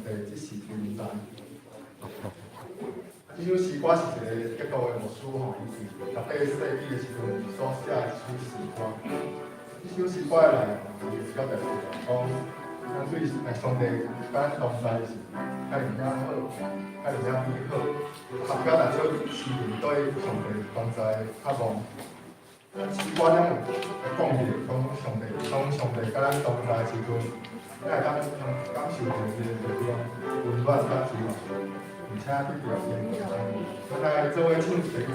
帝即时存在。这首诗我是一个基督的牧师吼，伊是18世纪的时阵所写的一首诗歌。这首诗歌的内容是比较特别，讲咱对上帝甲咱同在时，较尔好，较尔美好，也表达出诗人对上帝同在的渴望。诗歌中讲到上帝甲咱同在的时阵，咱会感受到一个温暖甲自由。而且得到应用，咱来做伙唱第一集。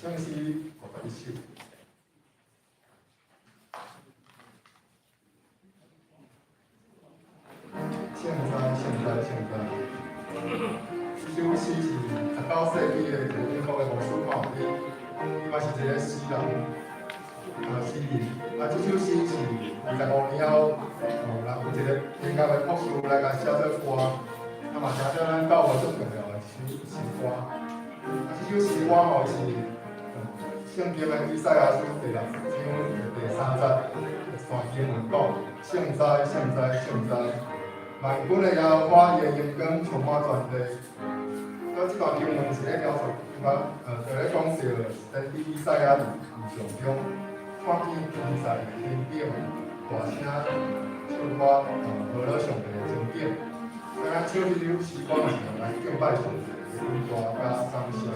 像是我一首。现在，这首诗是19世纪的一个英国的牧师吼，伊嘛是一个诗人，诗人。这首诗是25年后，有一个英国的博士来甲写做歌，嘛成做咱教会最重要的诗歌。这首诗歌吼是圣经的以赛亚书第6章第3节，段经文讲：现在。万军的耶和华的荣光充满全地。这段经文是咧描述，就咧讲到先知以赛亚异象中，看见天在天顶大声唱歌，号召上帝的情景。咱唱这首诗歌是用来敬拜上帝的恩大甲感谢。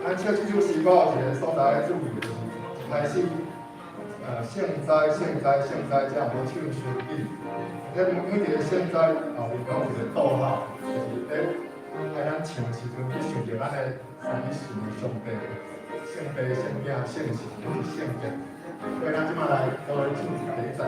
咱唱这首诗歌有一个所在的注意，就是一开始，现在，这样无唱伤紧。每一个现在有讲一个逗号，就是咱唱时阵，去想着咱的三一神的上帝，圣父、圣子、圣神，就是圣洁。所以咱即马来都来唱第一集。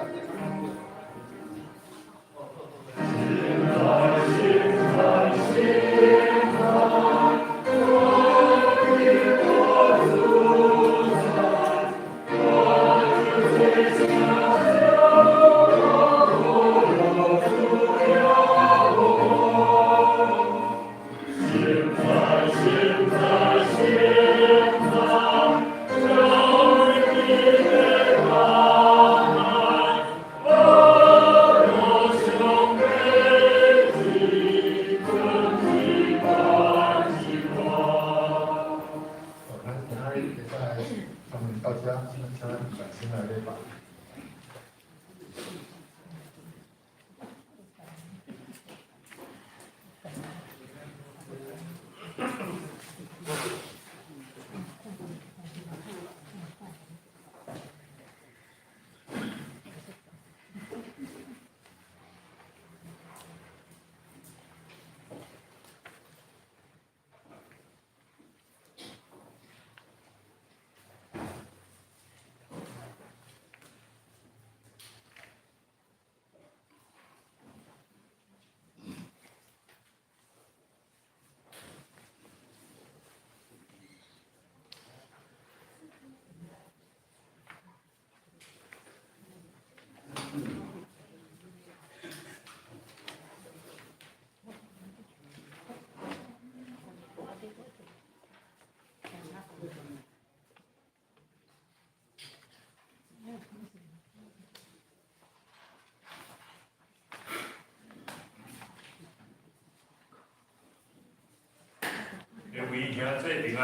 各位兄弟平安，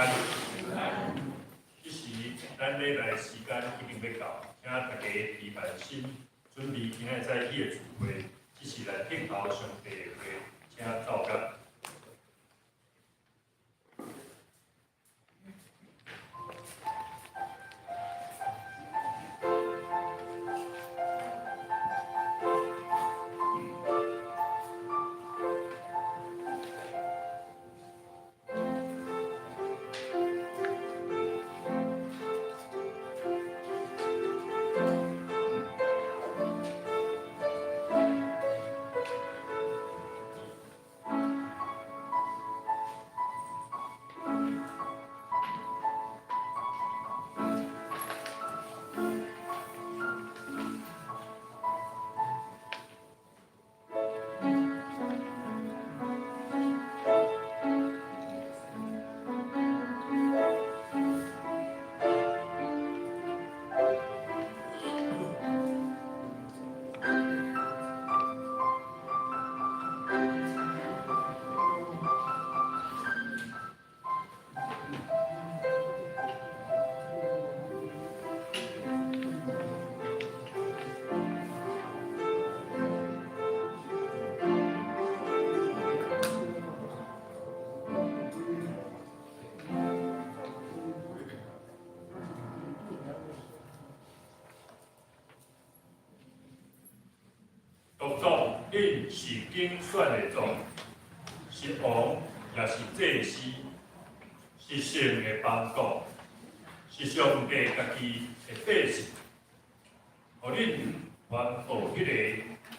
这时咱礼拜时间已经要到，请大家提办心，准备今仔早起的聚会，这是来听候上帝的话，请走甲。经选的做，是王也是祭司，是神的帮助，是上帝家己的百姓，互恁宣布迄个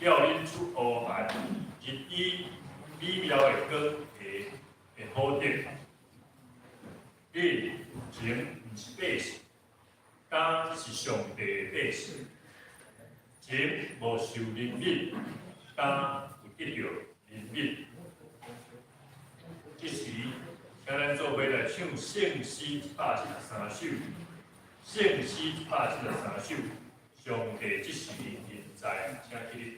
叫恁出黑暗，日以美妙的光的好德。你前毋是百姓，今是上帝的百姓。前无受怜悯，今有得到怜悯。即时，请咱做伙来唱圣诗173首，圣诗173首，上帝即时现在，请起立。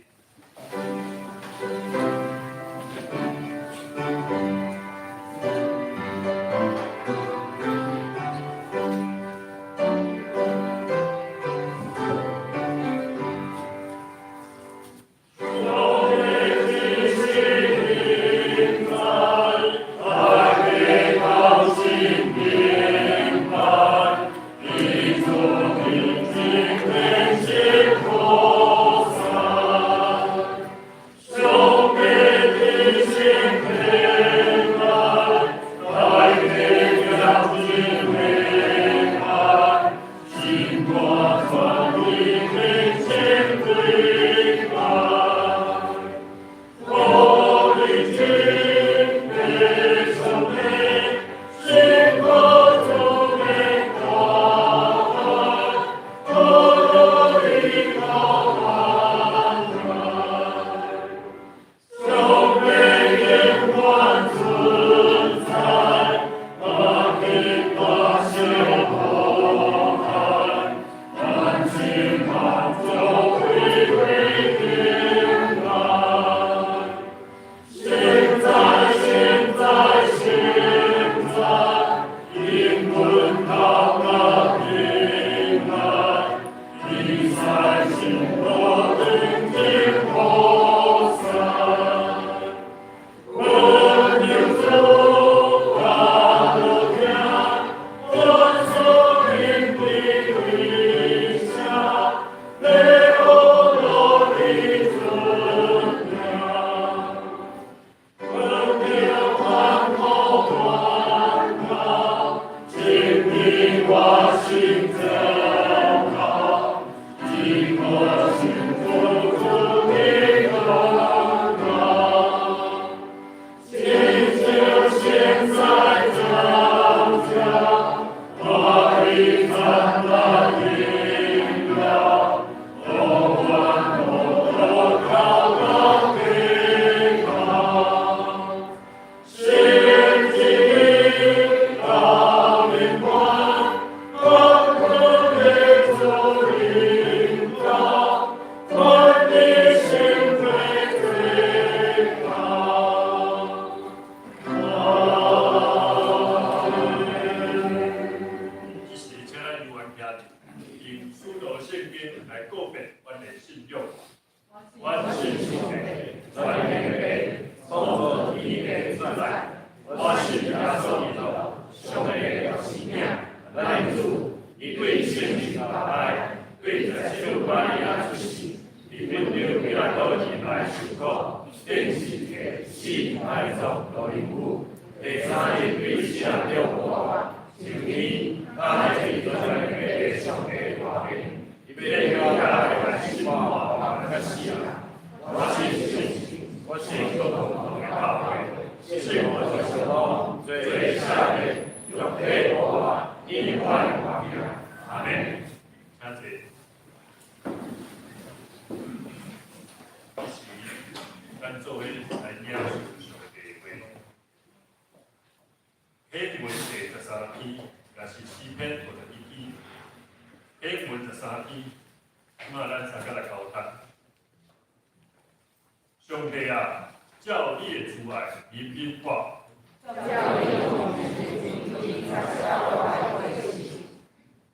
上帝啊，照你的慈爱怜悯我，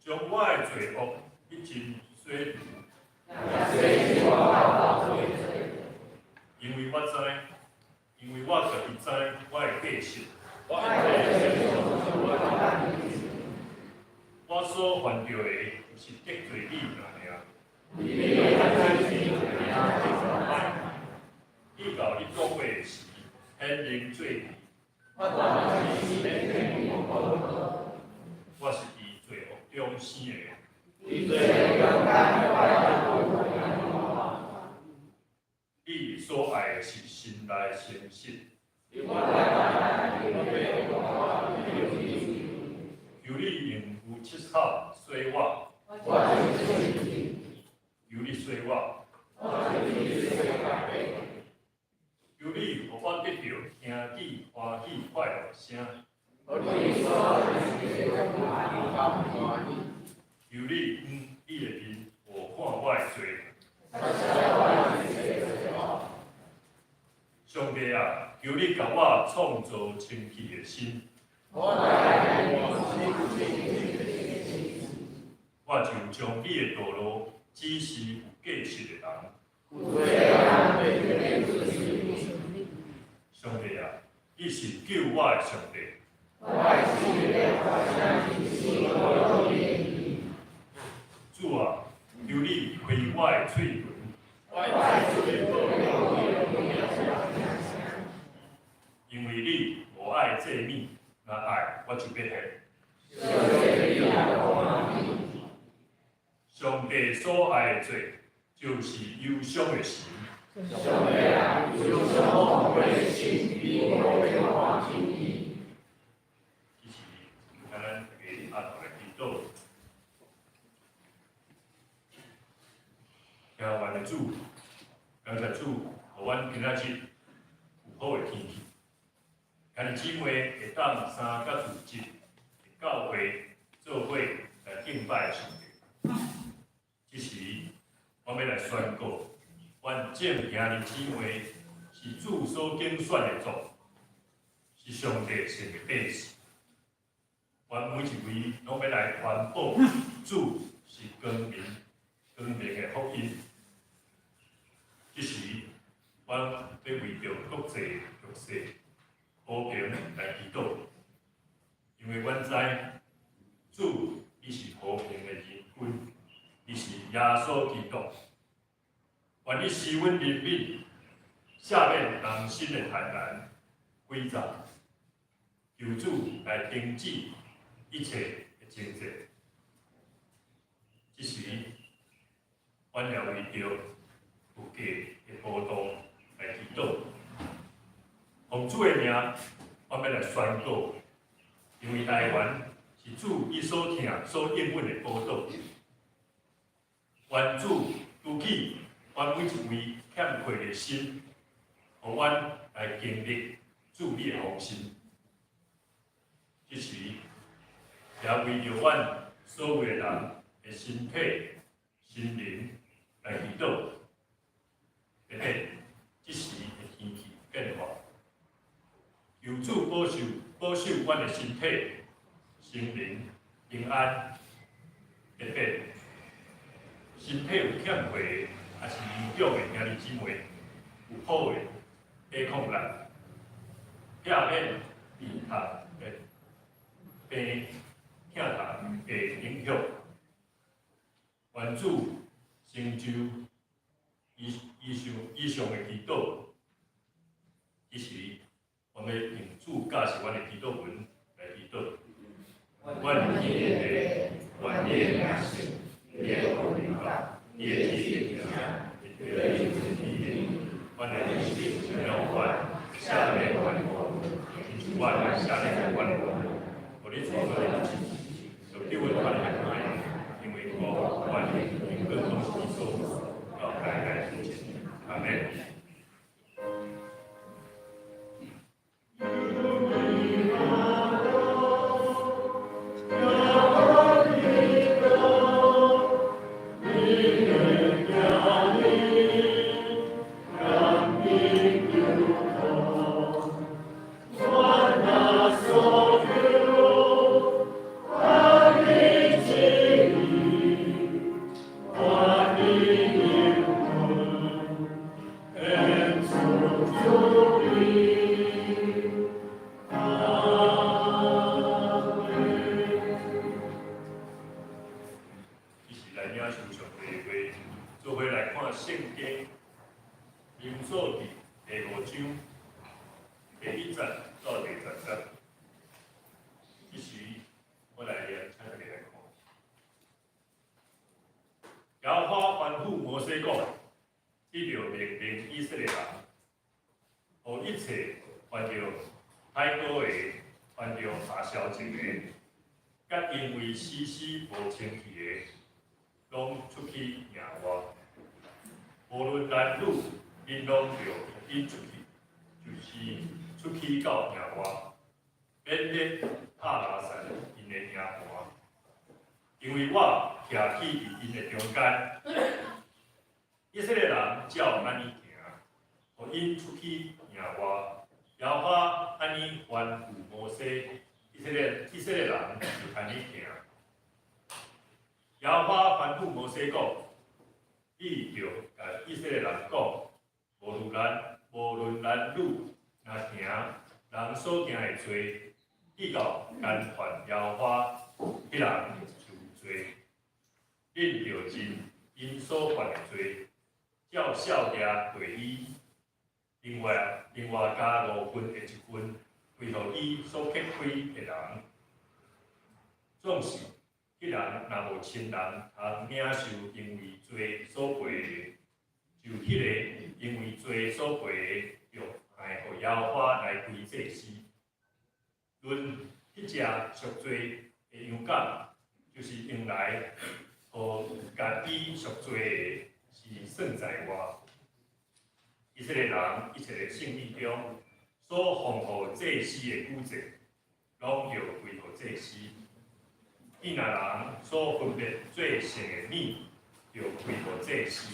将我的罪恶一尽洗除。因为我家己知我的个性，我所犯着的是得罪你尔。你到你做天灵做义，我是伫罪恶中生的。你所爱的是心内诚实。求你用有七口水我，求你水我，求你互我得到听见欢喜快乐声。求你你的面互看我的罪。上帝啊，求你甲我创造清气的心。我就将你的道路指示有价值的人。上帝啊，你是救我的上帝。主啊，求你开我的嘴唇。因为你无爱这物，若爱我就要下。上帝所爱的罪，就是忧伤的心。这是咱大家阿头来祈祷，听阮的主，感谢主，互阮今仔日有好的天气。咱姊妹会当3甲4日教会做伙来敬拜上帝。这时，我要来宣告，阮正兄弟姊妹是主所拣选的族，是上帝圣的百姓。阮每一位拢要来传播主是光明的福音。这时，阮要为着国际局势和平来祈祷，因为阮知主你是和平的人君，你是耶稣基督。愿你使阮人民赦免人心的贪婪、诡诈，求主来停止一切的争执。这时，阮也为着有价的波动来祈祷。奉主的名，我要来宣告，因为台湾是主伊所听、所应允的宝岛。愿主拄起阮每一位欠缺的心，互阮来经历主你的丰盛。这时，也为着阮所有的人的身体、心灵来祈祷。特别这时的天气变化。求主保守阮的身体、心灵平安。特别身体有欠缺的，也是严重的兄弟姊妹，有好的抵抗力，避免病痛的病痛的影响。愿主成就以上的祈祷。这时，我们用主教是阮的祈祷文来祈祷。阮今日的愿你的名是，你的国领导，你的旨意行，你的意志体面。阮的人生没有阮，下面阮我，因此阮下面阮我，我的创造的自己，就叫阮阮的爱，因为我阮的因各东西所要代代之前。阿门。1节到2节，即时我来念，请大家来看。耶和华吩咐摩西讲：你要命令以色列人，互一切犯着海岛的、犯着杀小情的，甲因为死无清气的，拢出去营外。无论男女，因拢要引出去，就是出去到营外，免得拍拉散因的营盘。因为我徛起伫因的中间，以色列人照安尼行，互因出去营外。耶和华安尼吩咐摩西，以色列人就安尼行。耶和华吩咐摩西讲：你要甲以色列人讲，无论男女，若行人所行的罪，你到干犯耶和华，迄人就有罪。恁要尽因所犯的罪，照少爷对伊，另外加5分的1分，归互伊所结开的人。总是，迄人若无亲人通领受因为罪所赔的，就迄个因为罪所赔的，要爱互耶和华来归祭司。论迄只赎罪的羊羔，就是用来互家己赎罪的，是算在外。以色列人一切的圣礼中所奉互祭司的古迹，拢要归互祭司。伊若人所分别做成的物，要归互祭司。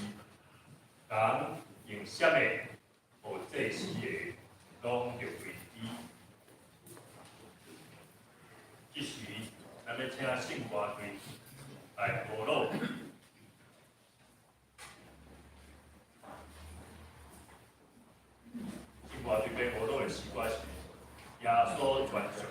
人用闪的，互祭司的，拢要归伊。即时，咱要请圣歌队来鼓舞。圣歌队要鼓舞的诗歌是耶稣传赎会。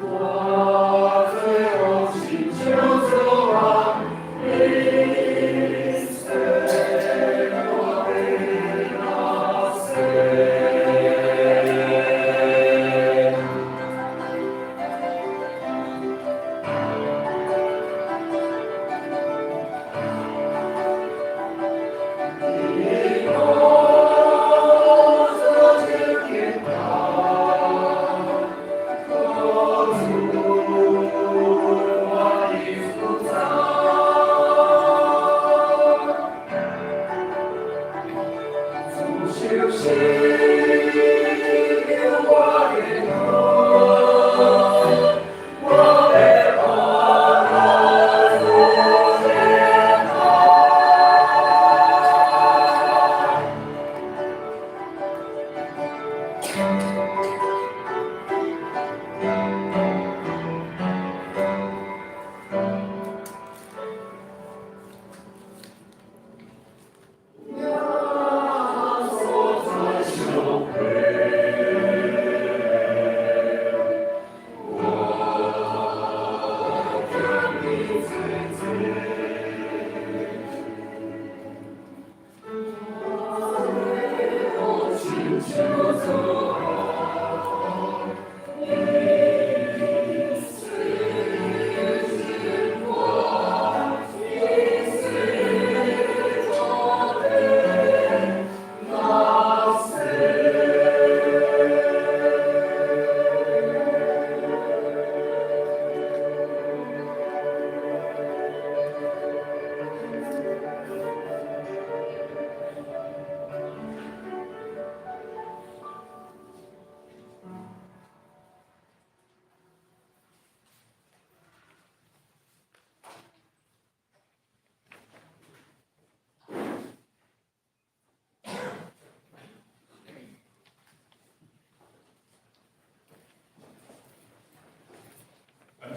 我最后请求主啊。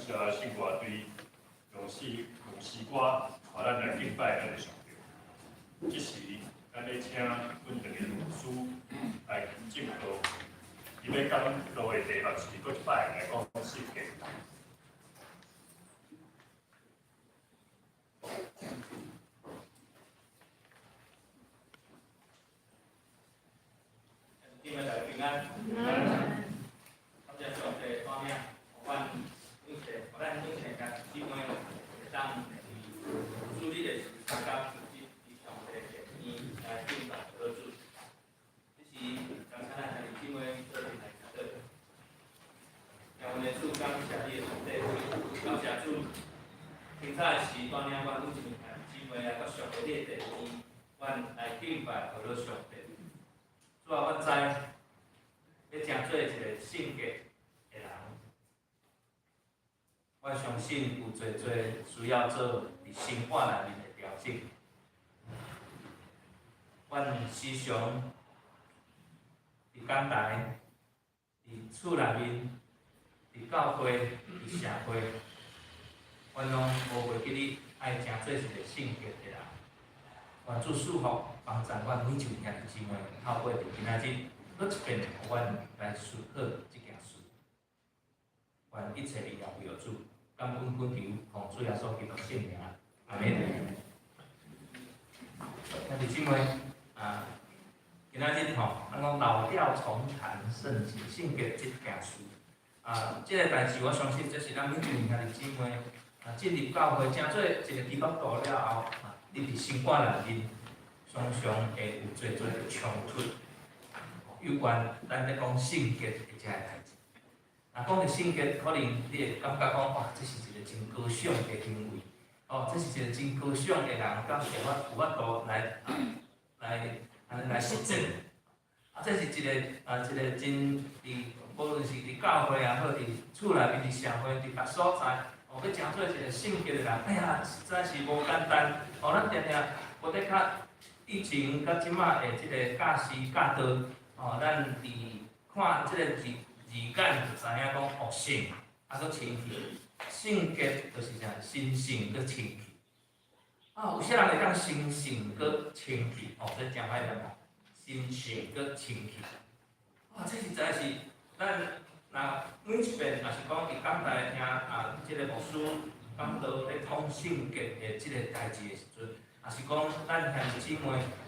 谢生活对用诗歌互咱来敬拜咱的上帝。即时，咱要请阮两个牧师来敬道，伊要讲道的题目是搁一摆来讲圣经。你们大家平安。感谢上帝带领，阮并且甲姊妹会当主日的参加上帝的意来敬拜得主。这是刚才咱姊妹做来的。让阮的主感谢你的上帝，感谢主。今早是带领阮女姊妹啊，甲上帝的第二，阮来敬拜和上帝。主啊，阮知，要真做一个圣洁的人，我相信有侪需要做伫生活内面的调整。阮时常伫讲台、伫厝内面、伫教会、伫社会，阮拢无袂记你爱真做一个圣洁的人。愿主祝福帮助阮每一位兄弟姊妹，透过伫今仔日，搁一遍互阮来思考即件事。愿一切力量归主，感恩恳求，奉主耶稣基督圣名，阿门。兄弟姊妹，今仔日吼，咱讲老调重弹，圣洁圣洁即件事。即个代志，我相信这是咱每一位兄弟姊妹进入教会，正做一个基督徒了后。你伫生活内面，常常会有侪的冲突，有关咱咧讲圣洁的遮个代志。讲到圣洁，可能你会感觉讲，哇，这是一个真高尚的行为，这是一个真高尚的人，敢有法度来实践。这是一个真无论是伫教会也好，伫厝内面、伫社会、伫别所在。要真做一个圣洁的人，哎呀，实在是无简单。咱定定无得较以前甲即马的即个教师教导，咱伫看即个字眼就知影讲圣，搁清气。圣洁就是啥？神圣搁清气。有些人会讲神圣搁清气，这真歹念哦。神圣搁清气。这实在是咱。那每一遍也是讲伫讲台听即个牧师讲到咧讲圣洁的即个代志的时阵，也是讲咱兄弟姊妹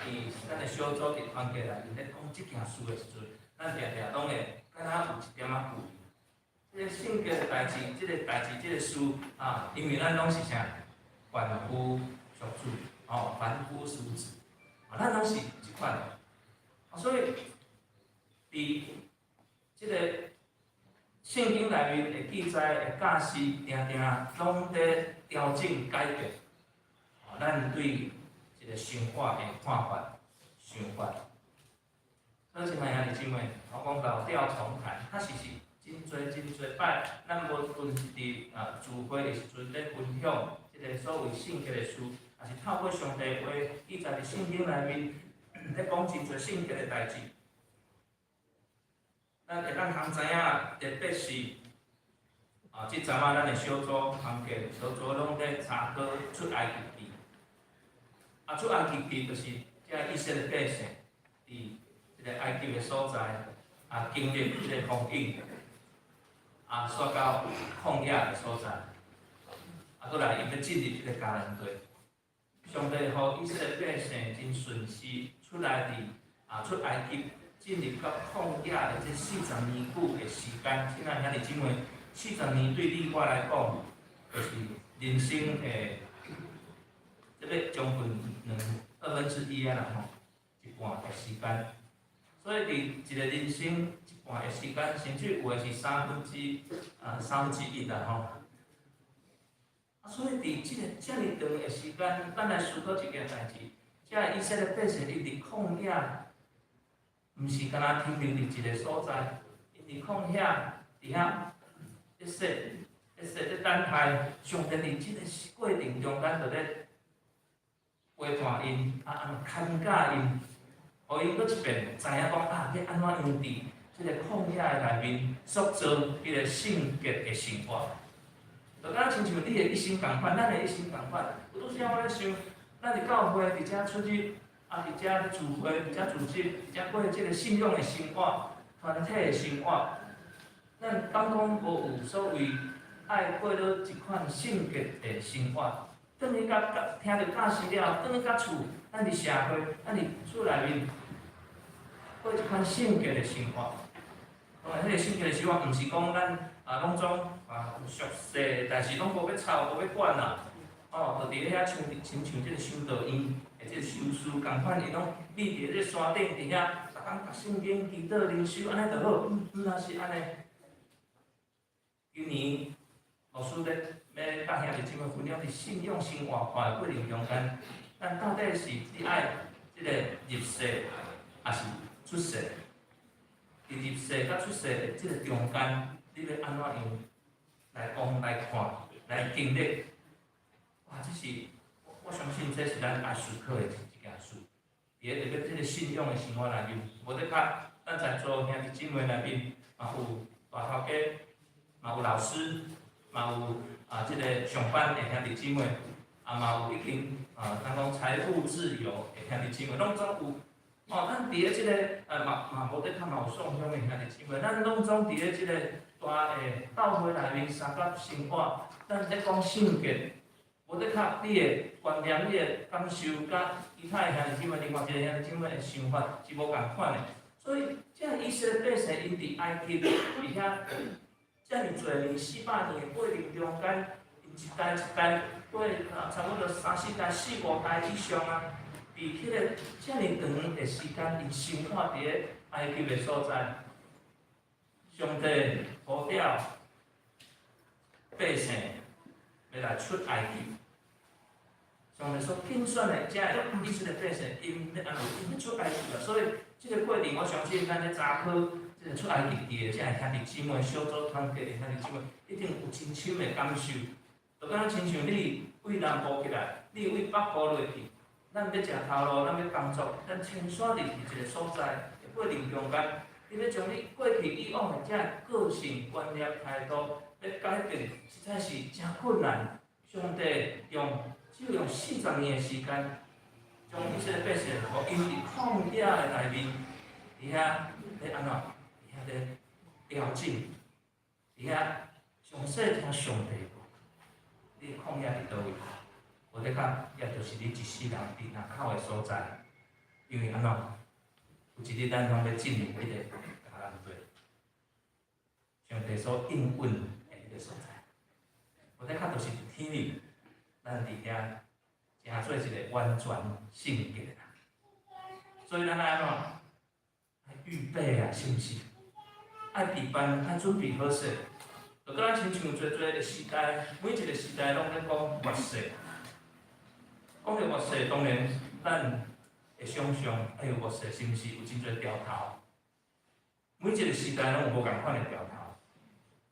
伫咱的小组伫团契内面咧讲即件事的时阵，咱定定拢会敢若有一点仔顾虑。即个圣洁的代志，即个代志，即个事因为咱拢是啥？凡夫俗子，凡夫俗子，咱拢是即款。所以伫即个圣经内面会记载的教师，定定拢在调整改变，咱对一个生活的看法、想法。所以，亲爱兄弟姊妹，我讲老调重弹，确实是真侪摆，咱无论是伫聚会的时阵咧分享即个所谓圣洁的事，也是透过上帝话记载伫圣经内面咧讲真侪圣洁的代志。咱会当通知影，特别是即阵仔咱的小组团契小组拢在查考出埃及记。出埃及记就是遮以色列百姓伫即个埃及的所在经历即个风景，煞到旷野的所在，搁来伊要进入即个迦南地。上帝互以色列百姓真顺势出来伫出埃及。进入到旷野的这40年久的时间，亲爱兄弟姊妹，40年对你我来讲，就是人生的，要将近1/2啊啦吼，一半的时间。所以伫一个人生一半的时间，甚至有的是1/3啦吼。所以伫即个遮尔长的时间，咱来思考一件代志，遮以色列百姓伊伫旷野。毋是干那停留伫一个所在，因伫旷野伫遐一说咧等待上帝伫即个过程中，咱就咧陪伴因，牵教因，互因搁一遍知影讲要安怎样伫即个旷野内面塑造迄个圣洁的生活。就敢亲像你的一生共款，咱的一生共款。有拄时我咧想，咱伫教会伫遮出去，伫遮聚会，伫遮组织，伫遮过即个信仰的生活、团体的生活，咱敢讲无有所谓爱过落一款圣洁的生活。转去甲听着教师了，转去甲厝，咱伫社会，咱伫厝内面过一款圣洁的生活。当然，迄个圣洁的生活，毋是讲咱拢总有俗世，但是拢无要吵，无要管啦。就伫咧遐亲像即个修道院的即个修士共款，伊拢立伫咧山顶伫遐，逐工读圣经、祈祷、灵修，安尼就好。若是安尼，今年老师要甲兄弟姊妹分享伫信仰生活化的过程中间，咱到底是你爱即个入世，还是出世？伫入世甲出世的即个中间，你要安怎样来讲、来看、来经历？哇，这是我相信这是咱爱思考的一件事。伫咧特别即个信仰的生活内面，无得较咱在座兄弟姊妹内面，嘛有大头家，嘛有老师，嘛有即个上班的兄弟姊妹，嘛有已经咱讲财富自由的兄弟姊妹，拢总有。咱伫咧即个嘛无得较嘛有送乡的兄弟姊妹，咱拢总伫咧即个大教会内面三角生活，咱咧讲圣洁。无得较你的观念、你的感受，甲其他的兄弟姊妹、另外一个兄弟姊妹的想法是无共款的。所以，即以色列百姓因伫埃及伫遐遮尔侪年400年的过程中间，因一代一代过差不多3、4代、4、5代以上啊，伫迄个遮尔长的时间，因生活伫咧埃及的所在，上帝呼召百姓要来出埃及。上帝所拣选的遮以色列百姓，因要安怎？因要出埃及啊！所以，即个过程，我相信咱咧查考即个出埃及地的遮兄弟姊妹、小组团契的兄弟姊妹，一定有真深的感受。就敢亲像你为南部起来，你为北部落去，咱要食头路，咱要工作，咱穿梭伫一个所在的过程中间，你要将你过去以往的遮个性、观念、态度要改变，实在是真困难。上帝只用40年的时间，将以色列百姓，互因伫旷野的内面，伫遐咧安怎？伫遐咧调整，伫遐详细听上帝话。你旷野伫倒位？无得较，也就是你一世人伫若口的所在。因为安怎？有一日咱拢要进入迄个迦南地，上帝所应允的迄个所在。无得较，就是天里。咱伫遐，诚做一个完全圣洁的人。所以咱爱安怎？爱预备啊，是毋是？爱备班，爱准备好势。就甲咱亲像做的时代，每一个时代拢咧讲末世。讲到末世，当然咱会想象，哎呦末世是毋是有真侪条头？每一个时代拢有无共款的条头。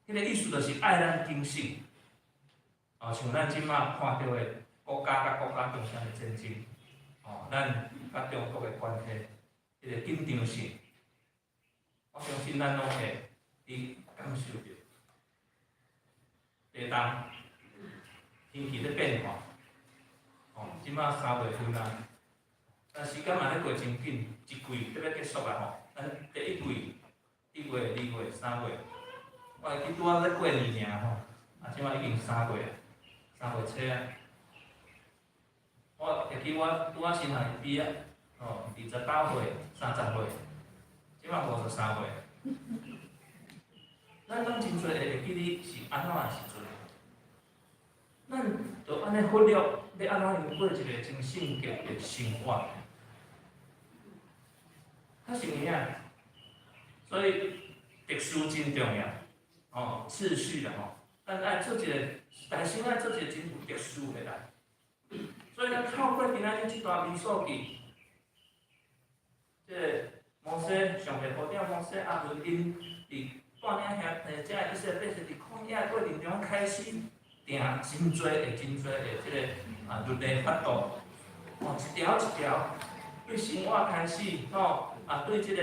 迄个意思就是爱咱警醒。像咱即马看到的国家甲国家中间的战争，咱甲中国的关系，迄个紧张性，我相信咱拢会去感受着。地动，天气咧变化，即马3月份啊，但时间嘛咧过真紧，一季都要结束啊咱第一季1月、2月、3月，我会记拄仔咧过年尔即马已经3月啊。3月初啊，我会记我拄仔新学毕业，29岁、30岁，即马53岁。咱拢真侪会记你是安怎的时阵，咱就安尼忽略，要安怎样过一个真圣洁的生活，较是物啊。所以特殊真重要，次序啦咱爱做一个，但是爱做一个真有特殊的人。所以咱透过今仔日这段民数记，即个摩西上帝呼召摩西亚伦因伫带领遮以色列百姓伫旷野过程中开始定真侪的即个律例法度，一条一条对生活开始，对即个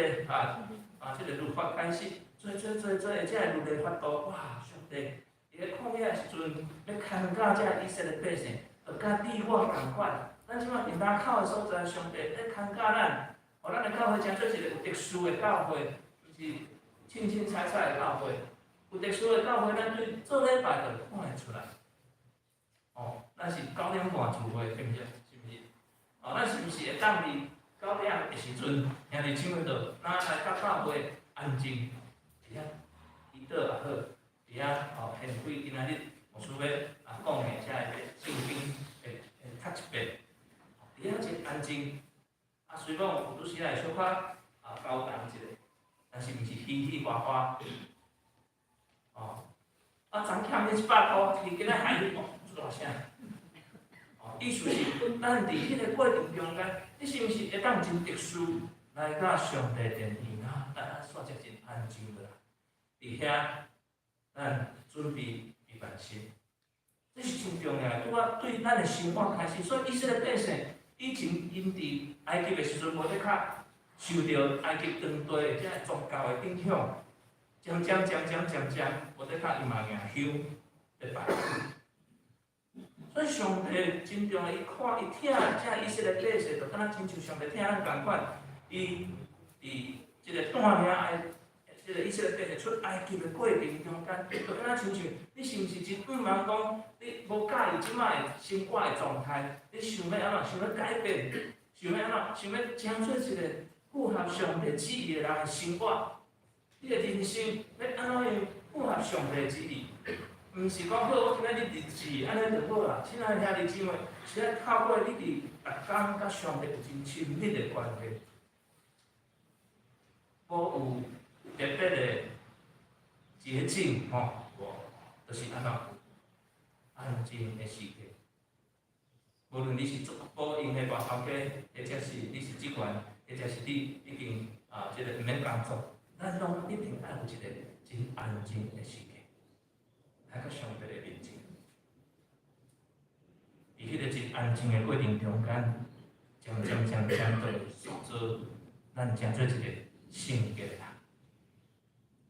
即个律法开始，做的遮个律例法度，哇，上帝！伫咧旷野的时阵，要牵教遮以色列百姓，就甲你我共款。咱即马平达口的所在，上帝咧牵教咱，互咱的教会真做一个有特殊的教会，毋是清清彩彩的教会。有特殊的教会，咱对做礼拜就看会出来。哦，咱是9点半聚会，对毋对？是毋是？哦，咱是毋是会当伫9点的时阵，兄弟姊妹就拿来甲教会安静，伫遐祈祷也好，伫遐献几今仔日牧师要讲的遮个圣经会读一遍，伫遐一安静。虽讲有拄时会小可交谈一下，但是毋是嘻嘻哈哈。昨欠你100块，你今仔害你做大声。意思是，咱伫迄个过程中间，你是毋是会当真特殊来甲上帝殿里啊？咱煞只真安静的啦，伫遐咱准备预备心，这是真重要。对咱的生活开始，所以以色列百姓以前因伫埃及的时阵，无得较受到埃及当地的遮宗教的影响。渐，我得较伊嘛硬休咧拜。所以上帝真重要，伊看伊听遮以色列百姓，就敢若亲像上帝听咱共款。伊伫即个带领即个以色列百姓出埃及的过程中间，就敢若亲像你是毋是真毋茫讲，你无介意即摆的生活的状态，你想要安怎？想要改变？想要安怎？想要将做一个符合上帝旨意的人的生活？你的人生要安怎样符合上帝的旨意？毋是讲好，我今仔日日志安尼就好啦。亲爱的兄弟姊妹，是要透过你伫逐工甲上帝有真亲密的关系，我有特别的捷径就是安怎安静的时刻。无论你是做保养的外头家，或者是你是职员，或者是你已经即个毋免工作。咱拢一定爱有一个真安静的时刻，来甲上帝的面前。伫迄个真安静的过程中间，渐就会塑造咱成做一个圣洁的人。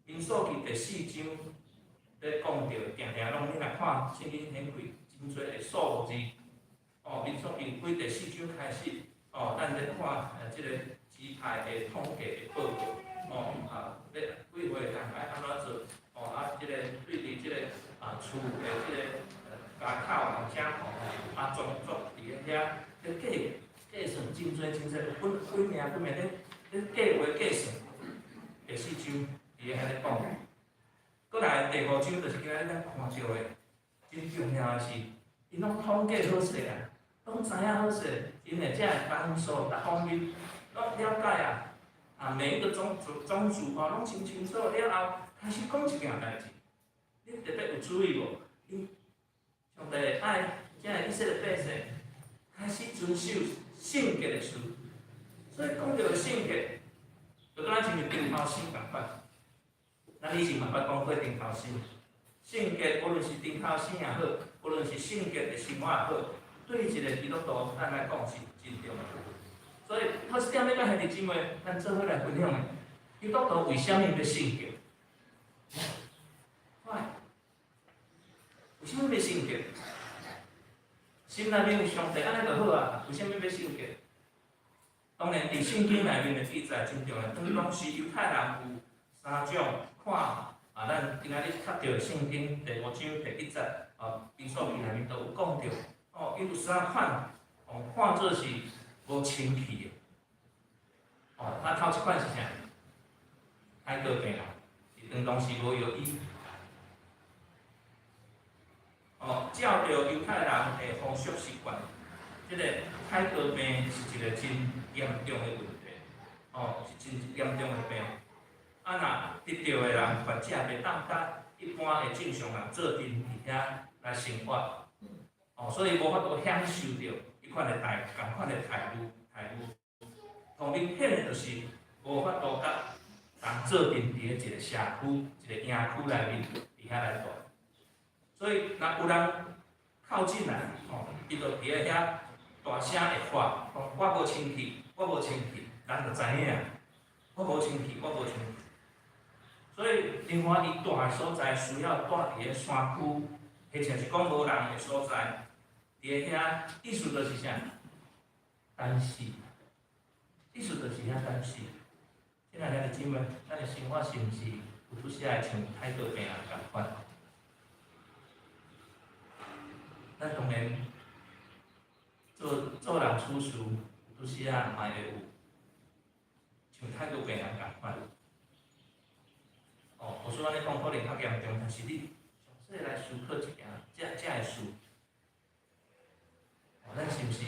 民数记第4章咧讲到，定拢你来看圣经显开真侪的数字。民数记规第4章开始，咱咧看即个支派的统计的报告。要几岁人爱安怎做？即个对伫即个厝的即个家口同车棚装伫遐计算真侪，几名咧计划计算。第4章伫遐咧讲，过来第5章就是今仔日咱看到的，真重要的是，因拢统计好势啊，拢知影好势，因的遮人数各方面拢了解每一个种族拢清清楚了后，开始讲一件代志。你特别有注意无？因上帝爱遮以色列百姓开始遵守圣洁的事，所以讲到圣洁，就敢若亲像顶头生共款。咱以前嘛捌讲过顶头生，圣洁无论是顶头生也好，无论是圣洁的生活也好，对一个基督徒咱来讲是真重要。所以，好一点要甲兄弟姊妹，咱做伙来分享的，基督徒为什么要圣洁？为什么要圣洁？心内面有上帝，安尼就好啊。为什么要圣洁？当然，伫圣经内面的记载真重要。当时犹太人有3种看咱今仔日读到的圣经第5章第1节民数记内面都有讲到。伊有3款，看做是无清气的。头一款是啥？海哥病人，当时无药医。照着犹太人的风俗习惯，即个海哥病是一个真严重的问题，是真严重的病。若得到的人患者袂当甲一般的正常人做阵伫遐来生活，所以无法度享受到迄款的共款的待遇。同明显的就是无法度甲人做阵伫一个社区、一个营区内面伫遐来住。所以，若有人靠近来，伊就伫遐大声会喊，讲我无清气，人就知影，我无清气。所以另外伊住的所在需要住伫个山区，或者是讲无人的所在，伫个遐意思就是啥？单死，意思就是遐单死。亲爱的姊妹，咱的生活是毋是有拄时爱像太多病人共款？咱当然做人处事，有拄时啊嘛会有像太多病人共款。哦，无说安尼讲可能较严重，但是你详细来思考一件，才会事。哦，咱是毋是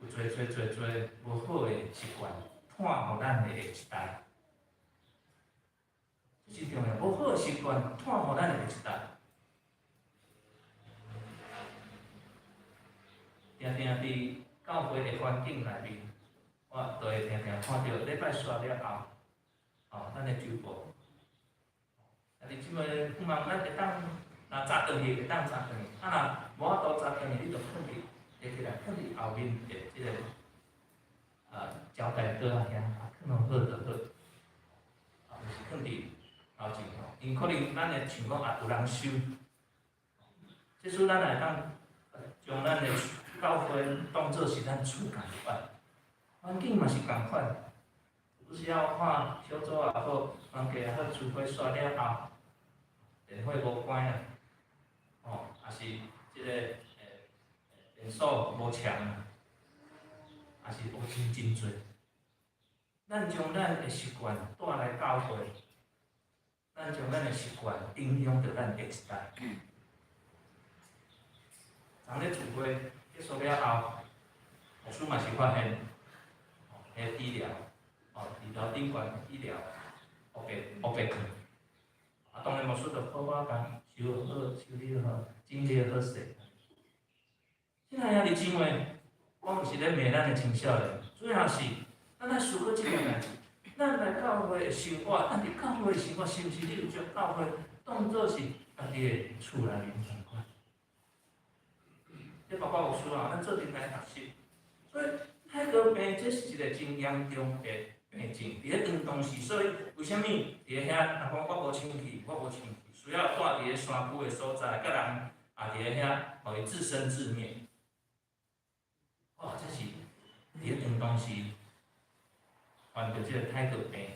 有做无好的习惯，伴互咱的下一代？这是重要，无好的习惯伴互咱的下一代。定定伫教会的环境内面，我都会定定看到礼拜煞了后，咱的周报。啊，你即卖不忙，咱会当若早转去，会当早转去；啊，若无法度早转去，你就放伫摕起来，放伫后面的即个交代桌啊遐，放好就好。就是放伫后前吼，因可能咱会想讲有人收，即阵咱会当将咱的教会当作是咱厝共款，环境嘛是共款。有时要看小组也好，关系也好，厝火煞了后，电火无关啊，也是即个电锁无强啊，也是无真侪。咱将咱的习惯带来教会，咱将咱的习惯影响着咱下一代。昨日聚会结束了后，牧师嘛是发现，迄治疗，治疗顶悬治疗，黑白去。当然牧师就好我讲，修好、修理好、整理好势。现在兄弟姊妹，我毋是咧骂咱的青少年，主要是咱来思考即个代志。咱来教会的生活，咱伫教会的生活是毋是你有将教会当作是家己的厝内面同款？这包括牧师啊，咱做阵来读书，所以海哥病这是一个真严重的病症，伫咧当当时，所以为虾米伫咧遐？若讲我无清气，需要住伫咧山区的所在，甲人伫咧遐，互伊自生自灭。这是伫咧当当时患着即个太过病。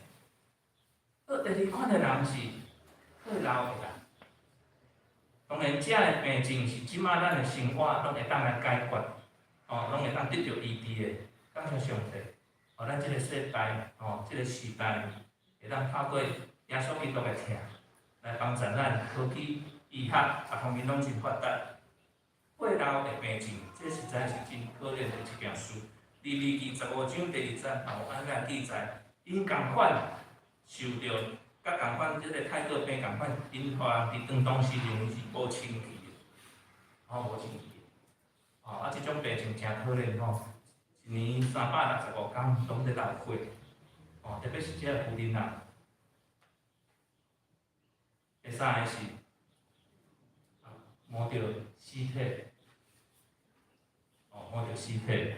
第二款的人是过老的人。当然，这个病症是即马咱的生活拢会当来解决，拢会当得到医治的。感谢上帝，咱即个世代，即个时代，会当透过耶稣基督的疼，来帮助咱科技、医学各方面拢真发达。过老的病症，这实在是真可怜的一件事。利未记15章第2节，安尼记载，因共款受到。甲共款即个太过病共款，因互人伫当当时认为是无清气的，无清气的，即种病症真可怜吼，一年365天拢在流血，特别是即个妇人啊。第三个是摸着尸体，摸着尸体，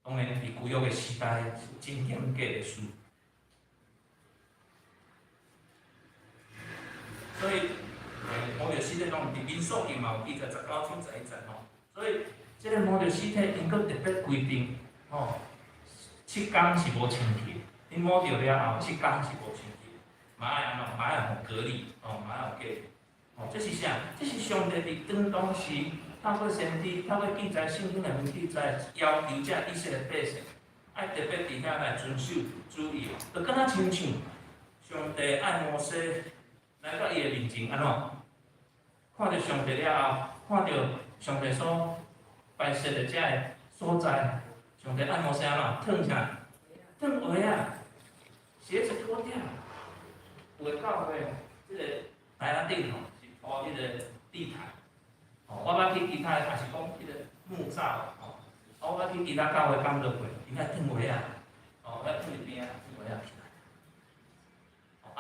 当然伫旧约的时代是真严格的事。所以，摸着尸体拢伫民数记嘛有记载19章11节吼。所以，即个摸着尸体，因佫特别规定，7天是无清气，你摸着了后7天是无清气，嘛爱安怎？嘛爱互隔离，嘛爱互隔离。这是啥？这是上帝伫当当时透过先知，透过记载圣经内面记载，要求遮以色列百姓，爱特别伫遐来遵守注意，就敢若亲像上帝爱摩西。来到伊的面前，安怎？看到上帝了后，看到上帝所摆设的遮个所在，上帝按摩西安怎？脱啥？脱鞋啊，鞋子脱掉。有个教会，即个台南顶吼是铺迄个地毯，我捌去其他，也是讲迄个木造，我捌去其他教会讲落过，应该脱鞋啊，要脱一边啊，脱鞋啊。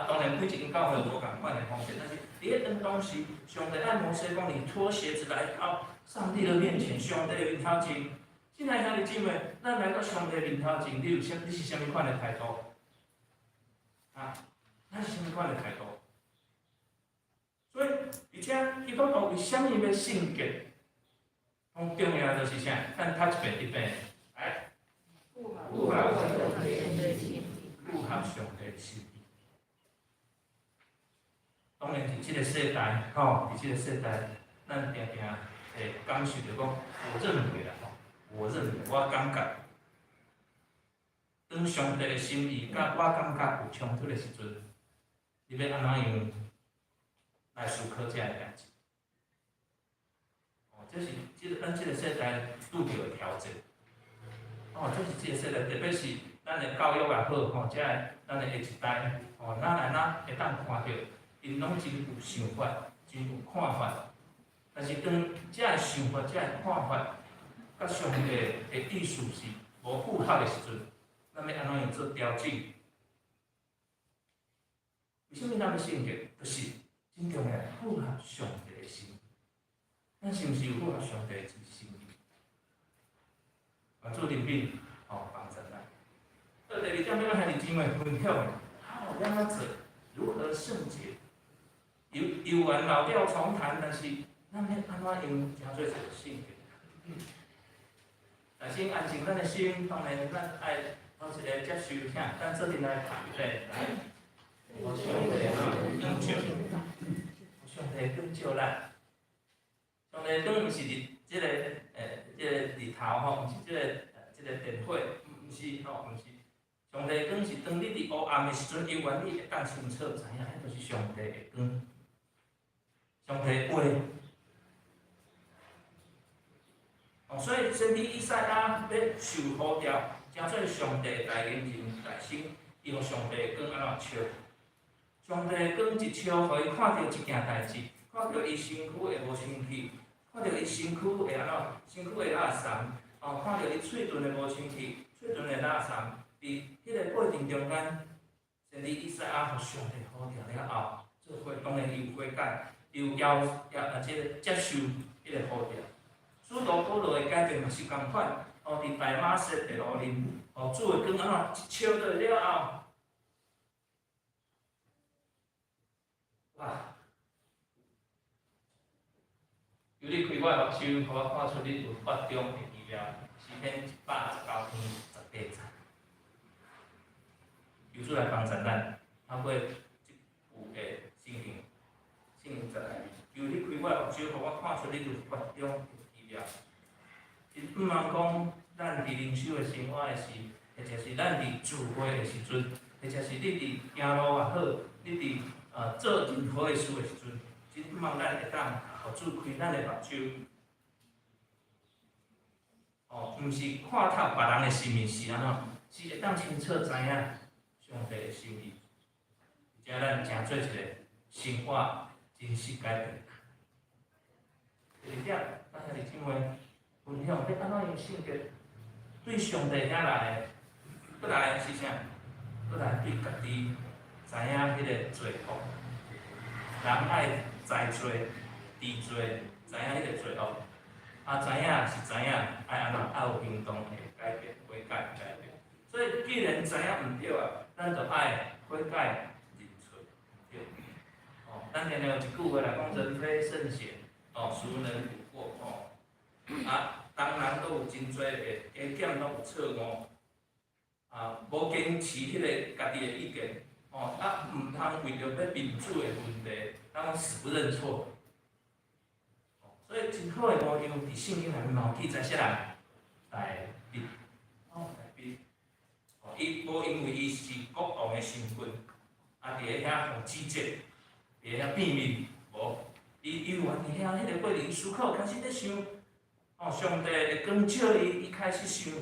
当然，每一间教会有无共款的方式，但是伫咧当时，上帝按摩西讲，你脱鞋子来到上帝的面前，上帝的面头前。现在兄弟姊妹，咱来到上帝的面头前，你是啥物款的态度？咱是什么款的态度？所以，而且基督徒为什么要圣洁？最重要就是啥？咱读一遍一遍，来，符合上帝的心意。当然，伫即个世代，伫即个世代，咱定定会感受着讲，我认为啦，我感觉，当上帝的心意甲我感觉有冲突的时阵，你要安怎样来思考这个代志？这是咱即个世代拄着的挑战。这是即个世代，特别是咱的教育也好，即个咱的下一代，咱来咱会当看到，因拢真有想法，真有看法。但是当即个想法、即个看法，甲上帝的意思是无符合的时阵，咱要安怎样做调整？为什么咱要圣洁？就是真重要符合上帝的心。咱是毋是有符合上帝的心意？做灵品，帮助咱。第二点，要向弟兄们分享的，怎么做？如何圣洁？游玩老调重弹，但是咱要安怎用诚做一个圣洁？但先安静咱的心，当然咱爱当一个接受啥，咱做阵来谈来。我上帝拯救，上帝拯救咱。上帝更毋是即个日头毋是即个电火，毋是毋是。上帝更是当你伫黑暗的时阵，伊愿意会当清楚知影，迄就是上帝的光。上帝话。所以先知以赛亚要受呼召，正做上帝大恩人大心，伊互上帝的光安怎笑？上帝的光一笑，互伊看到一件代志，看到伊身躯会无生气，看到伊身躯会安怎？身躯会垃圾，看到伊喙唇会无生气，喙唇会垃圾。伫迄个过程中间，先知以赛亚互上帝呼召了后，做悔，当然伊有悔改，又即个接受迄个呼召。使徒保罗的改变嘛是共款，伫大马色的路林，主的光安怎一笑落了后，哇！由你开我的目睭，互我看出你有法中的奇妙，诗篇119篇18节。由主来帮助咱，透过即部的圣经在内面，由你开我的目睭，互我看出你有法中的奇妙。毋通讲，咱伫灵修的生活的时，或者是咱伫聚会的时阵，或者是你伫行路也好，你伫做任何的事的时阵，真毋通咱会当互主开咱的目睭。毋是看透别人的心意是安怎，是会当清楚知影上帝的心意，而且咱诚做一个生活真实改变。第二点，咱兄弟姊妹。分享要安怎样圣洁？对上帝遐来，搁来是啥？搁来对家己知影迄个罪恶。人爱知罪、知罪，知影迄个罪恶。知影是知影，爱安怎爱有行动会改变、悔改改变。所以既然知影毋对啊，咱就爱悔改认错。对。咱常常有一句话来讲：人非圣贤，孰能无过？当人都有真侪的加减，拢有错误。无坚持迄个家己的意见，毋通为着要民主的问题，咱死不认错。所以真好的模样，伫圣经内面嘛有记载些人来逼，来逼。伊无因为伊是国王的身份，伫咧遐互指责，伫咧遐变面，无。伊有伫遐迄个过程思考，开始咧想。上帝会光照伊开始想，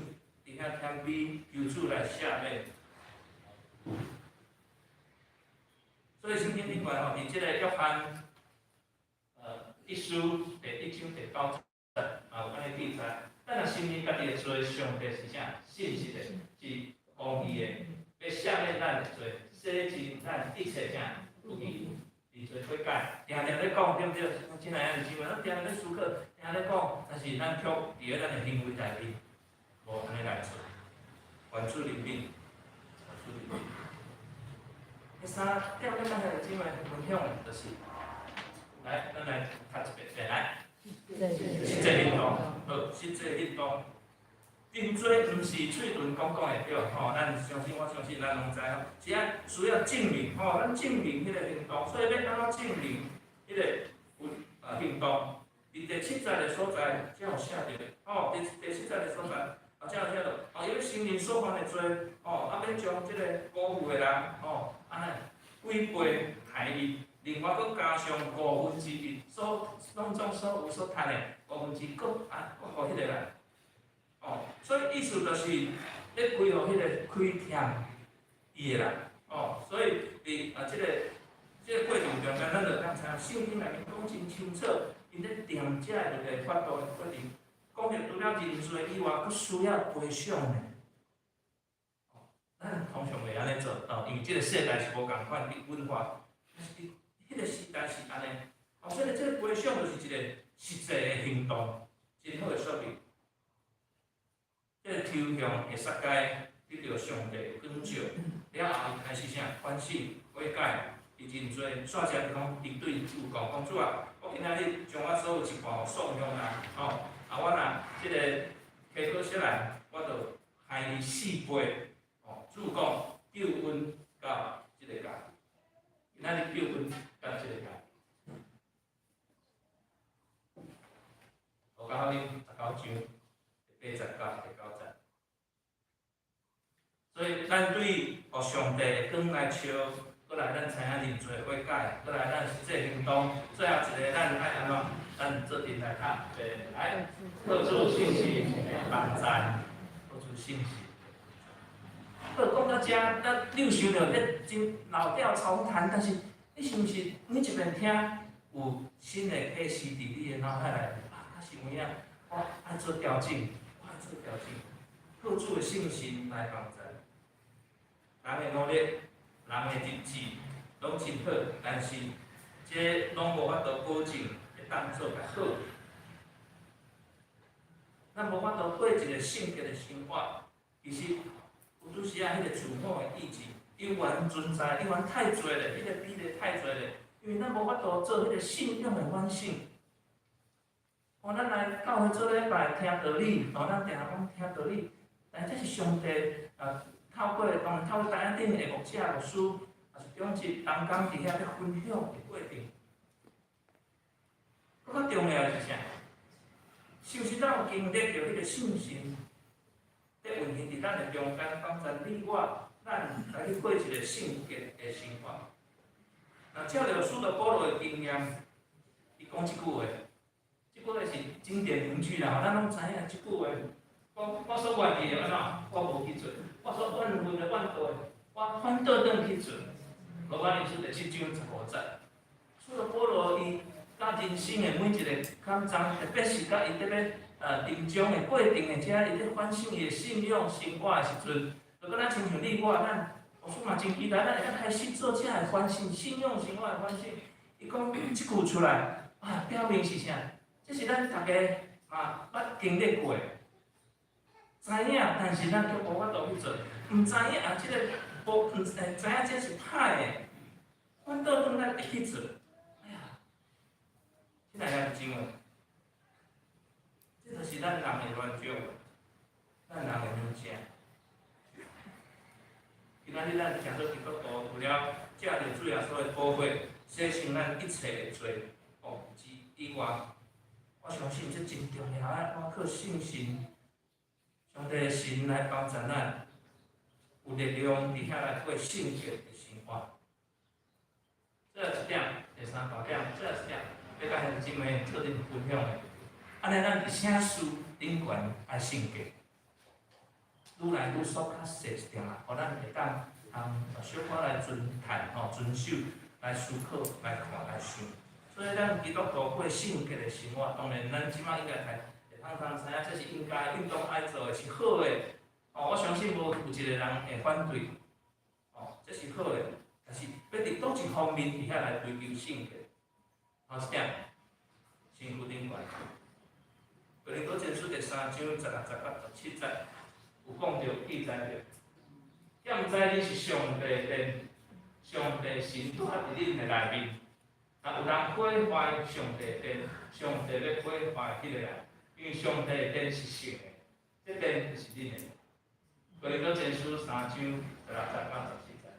伫遐谦卑求主来赦免。所以圣经顶悬伫即个约翰一书第1章第9节，有安尼记载：咱若承认家己的罪，上帝是啥？信实的，是公义的，要赦免咱的罪，洗净咱一切啥不义。做悔改，定定咧讲，对毋对？真系兄弟姊妹，咱定定咧思考，定咧讲，但是咱却伫咧咱的行为内面，无安尼来做，还出灵敏，还出灵敏。第三点，咱咱个姊妹分享的就是，来，咱来读一遍，来，实际运动，好，实际运动。真多毋是嘴唇讲的对，吼，咱相信我相信咱拢知吼，是啊需要证明吼，咱证明迄个行动，所以要安怎证明迄个行动？伫第7节的所在，才有写着，吼，第7节的所在，才有写着，因为新人所犯的罪，吼，免将即个辜负的人，吼，安尼违背害伊，另外佫加上1/5，拢总所有所赚的1/5，佫互迄个人。哦，所以意思就是咧开互迄个开忝伊的人，哦，所以伫即个过程中间，咱就当知影圣经内面讲真清楚，因咧定这个法度的过程，讲着除了认罪以外，佫需要赔偿的。哦，咱通常袂安尼做，哦，因为即个世代是无共款的文化，但是迄个时代是安尼，哦，所以即个赔偿就是一个实际的行动，真好的说明。这个抽象会撒解得到上帝恩照，了后伊开始啥反省悔改，伊认罪，煞车讲伊对主讲主啊，我今仔日将我所有一半送向人，吼，我若即个溪口下来，我就害伊4倍，吼，主讲救恩到即个家，今仔日救恩到即个家，我教恁19章89到90。所以，咱对互上帝光来笑，过来咱知影认罪悔改，过来咱实际行动，最后一个咱爱安怎？咱做阵来读，来，特殊信息帮赞，特殊信息。好，讲到遮，你有想到迄真老调重弹，但是你是毋是每一遍听有新的启示伫你的脑海内？啊，是有影，我爱做调整，我爱做调整，靠主的信心来帮助。人的努力，人的日子拢真好，但是这拢无法度保证会当做较好。咱无法度过一个圣洁的生活，其实有拄时啊，迄个自我的意志永远存在，永远太侪咧，迄个比例太侪咧，因为咱无法度做迄个信仰的反省。哦，咱来教会做礼拜听道理，哦，咱定下讲听道理，但这是上帝透过透过台顶的牧者、牧师，也是总之同工伫遐咧分享的过程。佫较重要是啥？是毋是咱有经历着迄个信心，在运行伫咱的中间，帮助你我，咱来去过一个圣洁的生活。那照着使徒保罗的经验，伊讲一句话，即句话是经典名句啦，咱拢知影即句话。我所愿意的安怎，我无去做；我所怨恨的、怨妒的，我反倒转去做。罗马人书第7章15节，使徒保罗伊甲人生的每一个感章，特别是甲伊特要成长的过程的遮，伊咧反省伊的信仰生活的时阵，就敢若亲像你我，咱牧师嘛真期待，咱会开始做遮的反省，信仰生活的反省。伊讲即句出来，啊，表明是啥？这是咱大家捌经历过。知影，但是咱却无法度去做，毋知影啊，即个无知影这是歹的，反倒转来去做，哎呀，即个两种诶，这就是咱人的乱种，咱人的软性。今仔日咱行做基督徒，除了借着主耶稣的宝血洗清咱一切的罪恶之以外，我相信这真重要啊！我靠信心。上帝的神来帮助咱，有力量伫遐来过圣洁的生活。这一点，第三大点，这一点要甲兄姊妹做阵分享的。安尼咱伫圣事顶悬爱圣洁，愈来愈缩较细一点啊，互咱会当小可来遵探遵守、来思考、来看、来想。所以咱基督徒过圣洁的生活，当然咱即马应该通知影这是应该运动爱做的是好的，哦，我相信无有一个人会反对，哦，这是好的，但是要伫倒一方面伫遐来追求圣洁。后一点，身躯顶悬。哥林多前书第3章16节到17节有讲到记载着，敢毋知你是上帝的殿，上帝神住伫恁的内面。啊，有人破坏上帝的殿，上帝要破坏迄个人，因为上帝的殿是圣的，这殿就是恁的。哥林多前书3章16、17、18，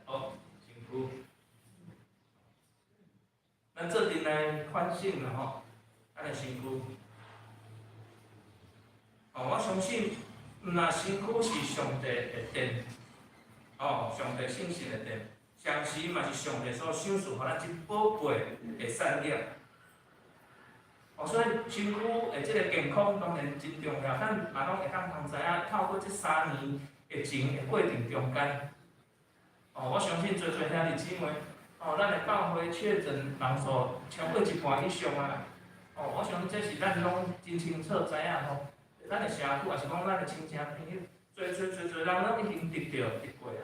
好，辛苦。咱做阵来反省啦吼，咱的辛苦。哦，我相信，若身躯是上帝的殿，哦，上帝圣神的殿，同时嘛是上帝所赏赐，互咱真宝贝的产业。哦，所以身躯的即个健康当然真重要，咱嘛拢会当通知影，透过这3年疫情的过程中间，哦，我相信做兄弟姊妹，哦，咱的教会确诊人数超过1半以上啊！哦，我相信这是咱拢真清楚知影吼。咱的社区，也是讲咱的亲戚朋友，侪人拢已经得过啊。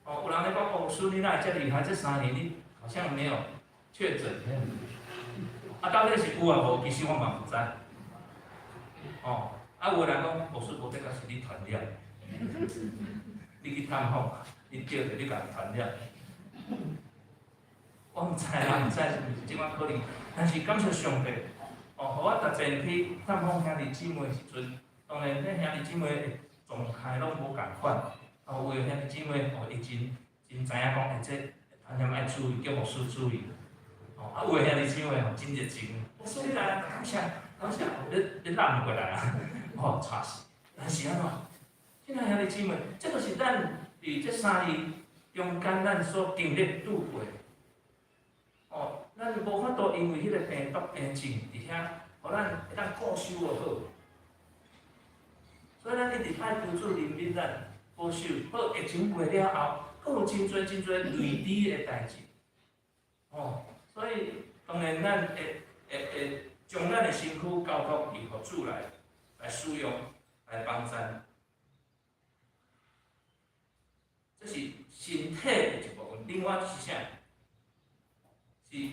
哦，有人咧讲哦，孙你哪会遮厉害？这3年你好像没有确诊。啊，到底是有啊无？其实我嘛毋知。哦，啊有人讲，无说无这个是你传染。你去探访，你叫着你甲伊传染。我毋知啦，毋知是毋是即款可能，但是感谢上帝。哦，互我逐前去探访兄弟姊妹的时阵，当然，迄兄弟姊妹的状态拢无共款。哦，有诶兄弟姊妹哦，伊真知影讲，这传染爱注意，叫牧师注意。哦，啊，有诶兄弟姊妹哦，真热情。所以来，感谢，你揽过来啊！哦，差死。但是安怎？即个兄弟姊妹，这个是咱伫这3年中间咱所经历度过。哦。咱无法度因为迄个病毒病症伫遐，互咱会当顾守好。所以咱一直爱督促人民咱保守，好疫情过了后，阁有真侪类似的代志。哦，所以当然咱会将咱的身躯交托伫互主来使用，来帮咱。这是身体的一部分，另外是啥？是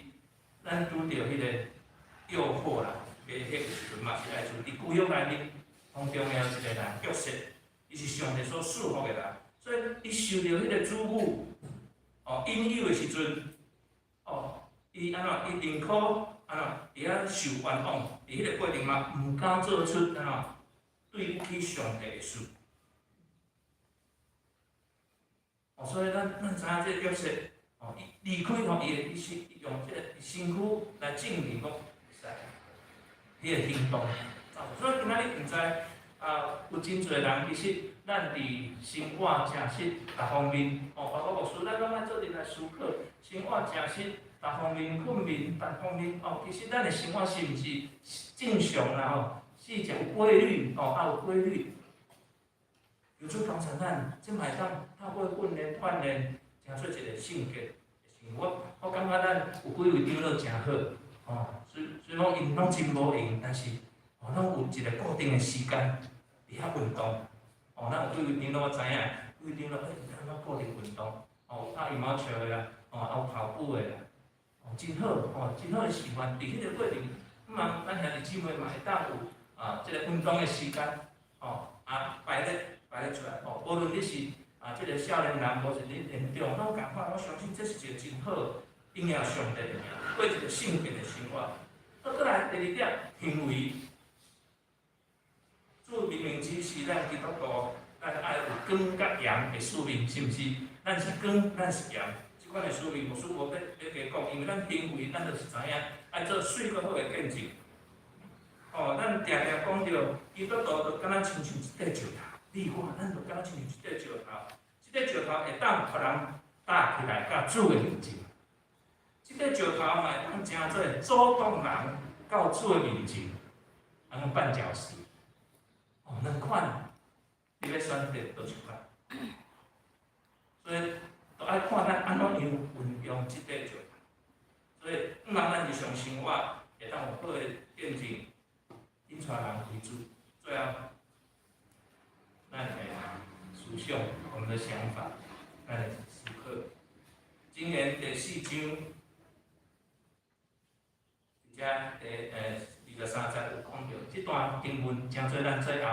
咱拄着迄个诱惑啦，迄个时阵嘛是来自伫旧约内面，当重要一个人约瑟，伊是上帝所赐福的人，所以伊受着迄个主母哦引诱的时阵，哦，伊安怎伊宁可安怎伊遐受冤枉，伫迄个过程嘛毋敢做出安怎对不起上帝的事。哦，所以咱知影这约瑟。哦，伊离开吼，伊是用即个身躯来证明讲，迄个行动。所以今仔日毋知有真侪人其实咱伫生活、食食各方面，哦，包括牧师，咱拢爱做阵来思考，生活、食食各方面、困眠各方面，哦，其实咱的生活是毋是正常啦？吼，是有规律，哦，有规律。有主帮助咱，即卖当透过训练、锻炼。诚做一个性格的生活，我感觉咱有几位长老诚好，哦，虽讲因拢真无闲，但是哦，拢有一个固定的时间伫遐运动，哦，咱有几位长老我知影，几位长老安怎固定运动，哦，打羽毛球的啦，哦，有跑步的啦，哦，真好，哦，真好的习惯，伫迄个过程，咱兄弟姊妹嘛会当有即个运动的时间，哦，排咧出来，哦，无论你是。即个少年人，无是你年长，拢共款。我相信这是一个真好应验上帝的名，过一个圣洁的生活。再来第2点，行为。主明明指示咱基督徒，咱爱有光甲盐的使命，是毋是？咱是光，咱是盐。即款的使命，无需要加讲，因为咱行为，咱就是知影爱做水较好的见证。哦，咱常常讲着基督徒，就敢若亲像一块石头。你看，咱就敢若亲像一块石头，即块石头会当互人搭起来，甲主的面前。即块石头嘛会当成做主动人到主的面前，安尼绊脚石。哦，两款，你要选择倒一款。所以，就爱看咱安怎样运用即块石头。所以，毋通咱日常生活会当有好的见证，引带人为主，最后。咱会思想我们的想法，咱会思考。今年第4章，而且23节有讲到，这段经文将做咱最后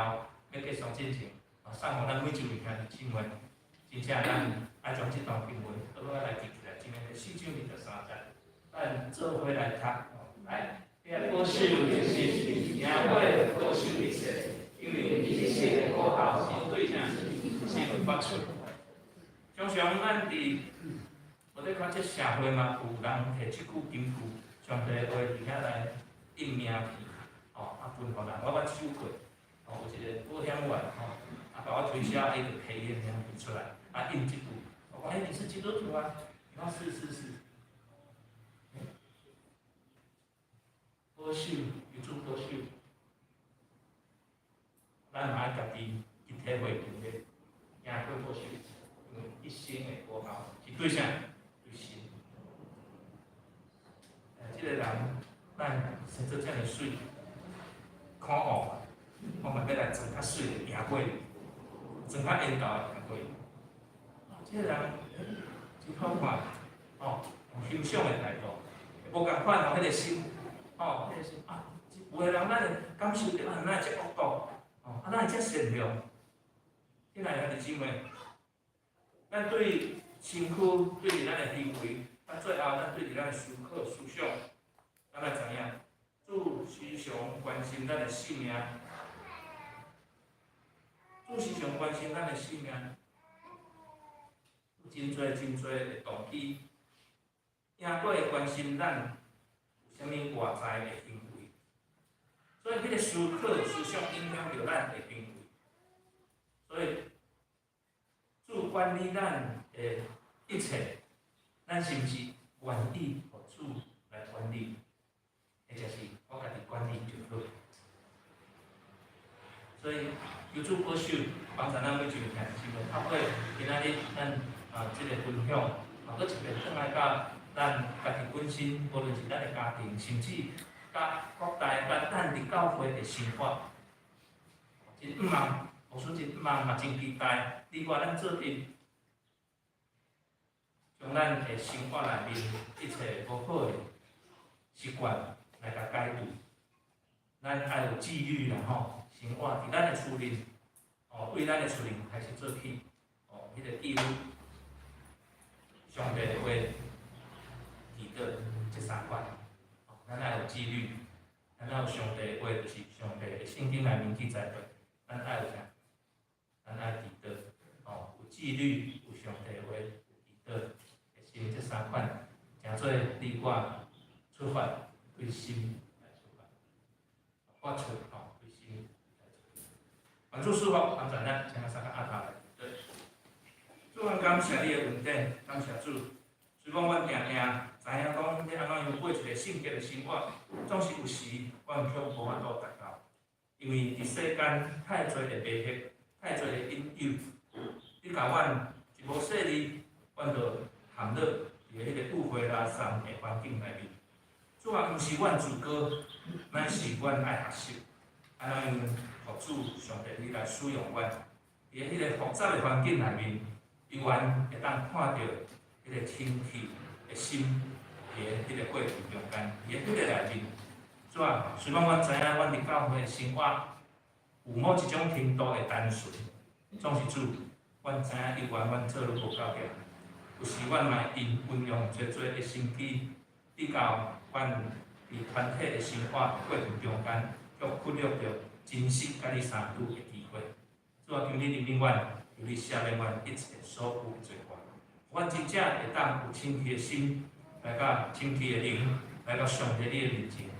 要继续进行，送互咱每一位兄弟姊妹。真正咱爱将这段经文倒落来记起来，今年的4章23节，咱做伙来读，来。过去的是也会过去一切，因为一切的过后是对象是会发出。常常咱伫我哋看这社会嘛，有人摕即句金句，上帝话伫遐来应名片，分互人。我手过，有一个保险员，甲我推销伊就批个名片出来，印即句，我讲你是基督徒啊？伊讲是。保守，有做保守，咱嘛爱家己去体会经历，行过保守，因为一生的过后是对啥？对神。这个人，咱生做遮尔水，可恶嘛，我嘛要来装较水的行过，装较缘投的行过。这个人真好看，有欣赏的态度，无共款迄个心。迄个是有个人咱会感受到咱会遮恶毒，咱会遮善良。今仔日弟兄姊妹，咱对身躯、对伫咱的行为，最后咱对伫咱的思考、思想，咱来知影，主时常关心咱的性命，主时常关心咱的性命，真侪的动机，也佫会关心咱。啥物外在的行为，所以迄个思考、思想影响着咱的行为，所以主管理咱的一切，咱是毋是愿意互主来管理，或者是我家己管理就好？所以求主保守，帮助咱每一位听众透过今仔日咱即个分享，佫一遍转来到。咱家己本身，无论是咱的家庭，甚至甲国大咱伫教会的生活，真毋茫，无说真毋茫，嘛真期待，另外咱做阵，将咱的生活内面一切无好的习惯来甲改变。咱爱有纪律啦生活伫咱的厝内，为咱的厝内开始做起，迄个纪律，上帝的话。这3块，咱爱有纪律，咱爱有上帝的话，就是上帝的圣经内面记载的，咱爱有啥？咱爱记得，有纪律，有上帝的话，有记得，会成这3款，诚做你我出发对心来出发，发出对心来出发。愿主赐福，感谢咱，请三个阿头来对。主，我感谢你的恩典，感谢主。虽讲阮定定知影讲，你安怎样过一个圣洁的生活，总是有时阮却无法度达到，因为伫世间太侪的迷惑，太侪的引诱，你甲阮一无细腻，阮就陷落伫迄个误会拉伤的环境内面。主啊，毋是阮自高，乃是阮爱学习，安怎样互主上帝你来使用阮，伫迄个复杂的环境内面，永远会当看到。迄个清气的心，伫迄个过程中间，伫迄个内面，主啊，虽然阮知影，阮伫教会的生活有某一种程度的单纯，总是主，阮知影永远阮做得无够格，有时阮嘛因运用侪的身体，比较阮伫团体的生活过程中间，却忽略着真实甲你相遇的机会。主啊，求你怜悯阮，求你赦免阮一切所有的罪过。阮真正会当有清气的心，来到清气的灵，来到上帝你的面前，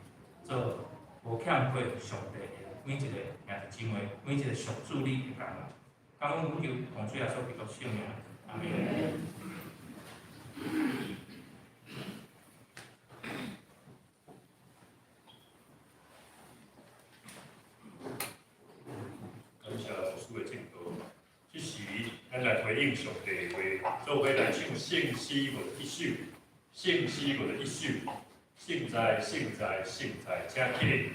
做无欠亏上帝的每一个兄弟姊妹，每一个属主你的工人。感恩恳求，奉主耶稣基督圣名，阿门。感谢主的敬祷，这时咱来回应上帝的话，做伙来唱圣诗歌一首，圣诗歌的一首，圣哉圣哉圣哉，请起立。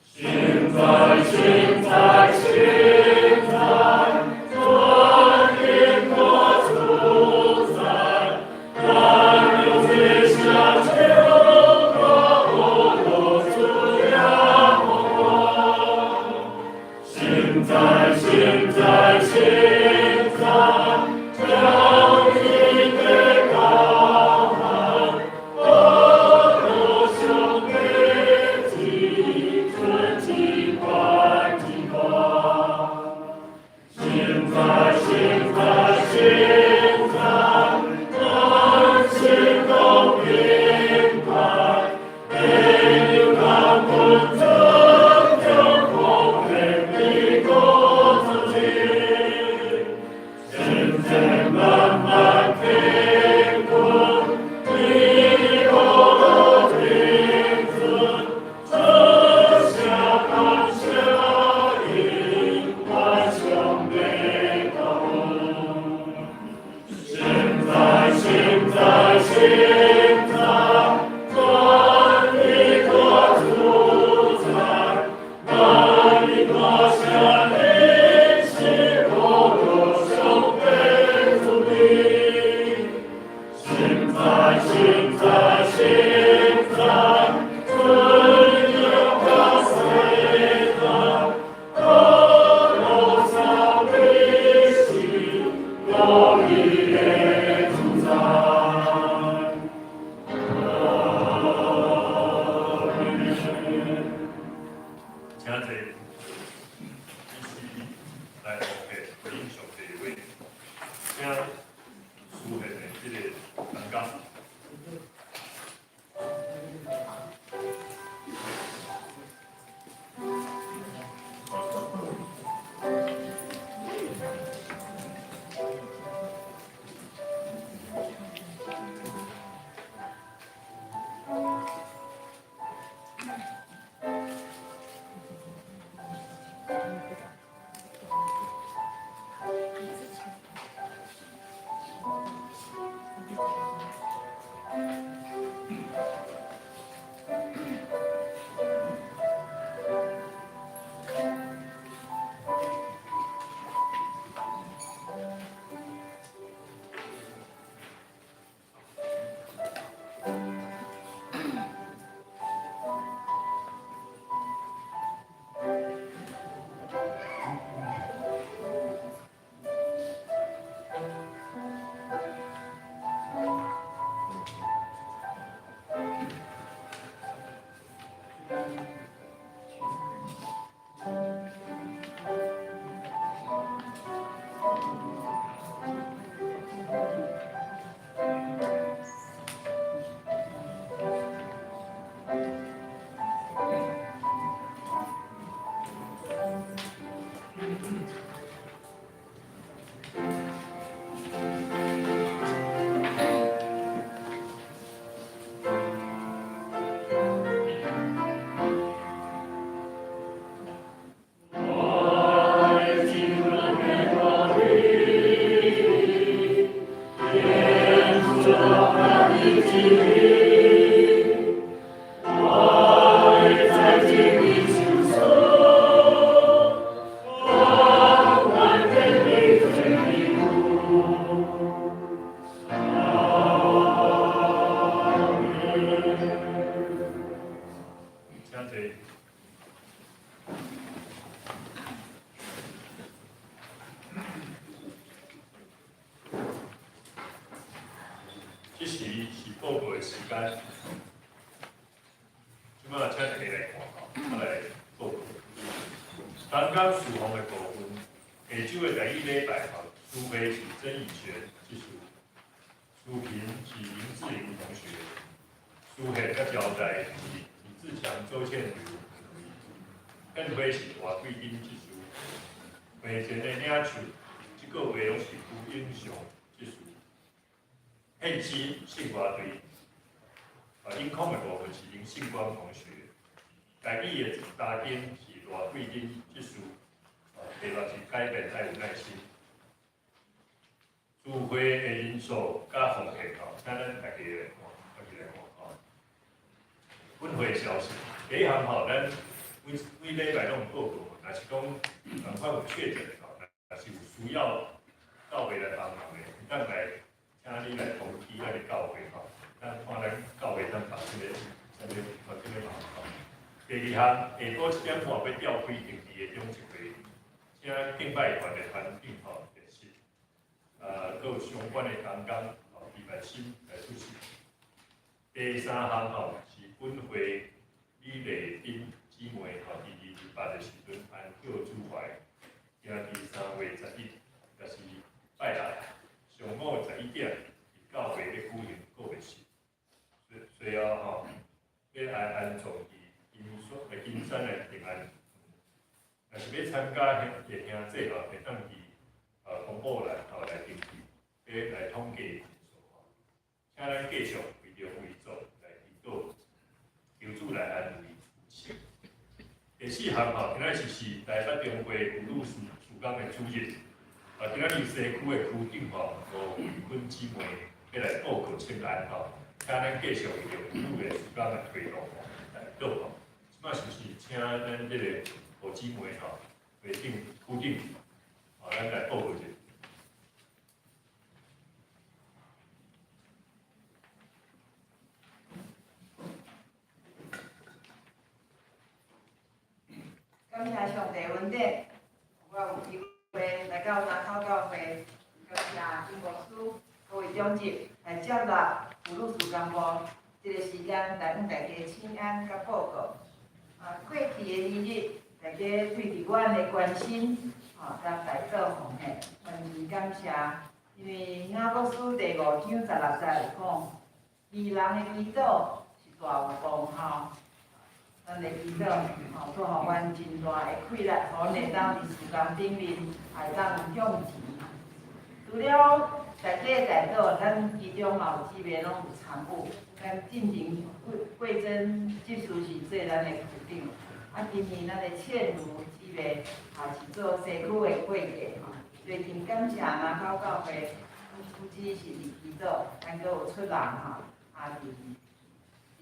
现在，现在，现在，昨天我主宰，但有最想求过我。这时是报告的时间，即摆请大家来看吼，来报告。刚刚事项的部分，下周的第一礼拜吼，书会是曾以权技术，书评是林志玲同学，书协甲交代是李志强、周倩茹，更会是大贵宾技术，会前的领袖，这个月拢是吴英雄技术。献诗信华队，音控的部分是林信光同学，台语的搭点是罗贵宾技术，第六是改变爱有耐心。聚会的人数甲风气吼，请咱大家来看吼。本会消息，第一项吼，咱每礼拜拢有报告，若是讲快有确诊吼，若是有需要到位来帮忙的，咱来。请你来通知咱的教会吼，咱看咱教会咱把这个忙吼。第二项下晡1点半要调开定期的中职会，请敬拜团的团长吼来是，佮有相关的同工吼，礼拜新来出席。第三项吼是本会李丽斌姊妹吼，第2、28的时阵按叫主怀，今第3月11，就是拜六。上午11点，教会咧举行告别式，随后吼，要安葬伫金山的平安。若是要参加的兄弟吼，会当去公布栏吼来登记，来统计人数吼。请咱继续为着会众来祈祷，求主来安慰有情。第4项吼，今仔是台北中会古鲁曙光的主日。今仔日西区的区长吼，吴云坤姊妹要来报告清安吼，甲咱继续用舞的时间来推动来做吼。即摆是不是请咱这个何姊妹吼，会长、副长，咱来报告一下。感谢上帝恩典，我有机会来到南口教会，感谢英牧师各位长职来接纳妇女事工部这个时间来向大家请安甲报告。过去的日子，大家对伫阮的关心，甲大道奉献，万分感谢。因为雅各书第5章16节有讲，义人的祈祷是大有功效。咱的祈祷，做互阮真大的快乐，互阮会当伫事工顶面，会当向前。除了大家在座，咱其中嘛有几位拢有参与。咱进行贵珍技术是做咱的副长，今年咱的倩如几位是做西区的会计最近感谢南口教会夫妻是伫祈祷，咱阁有出人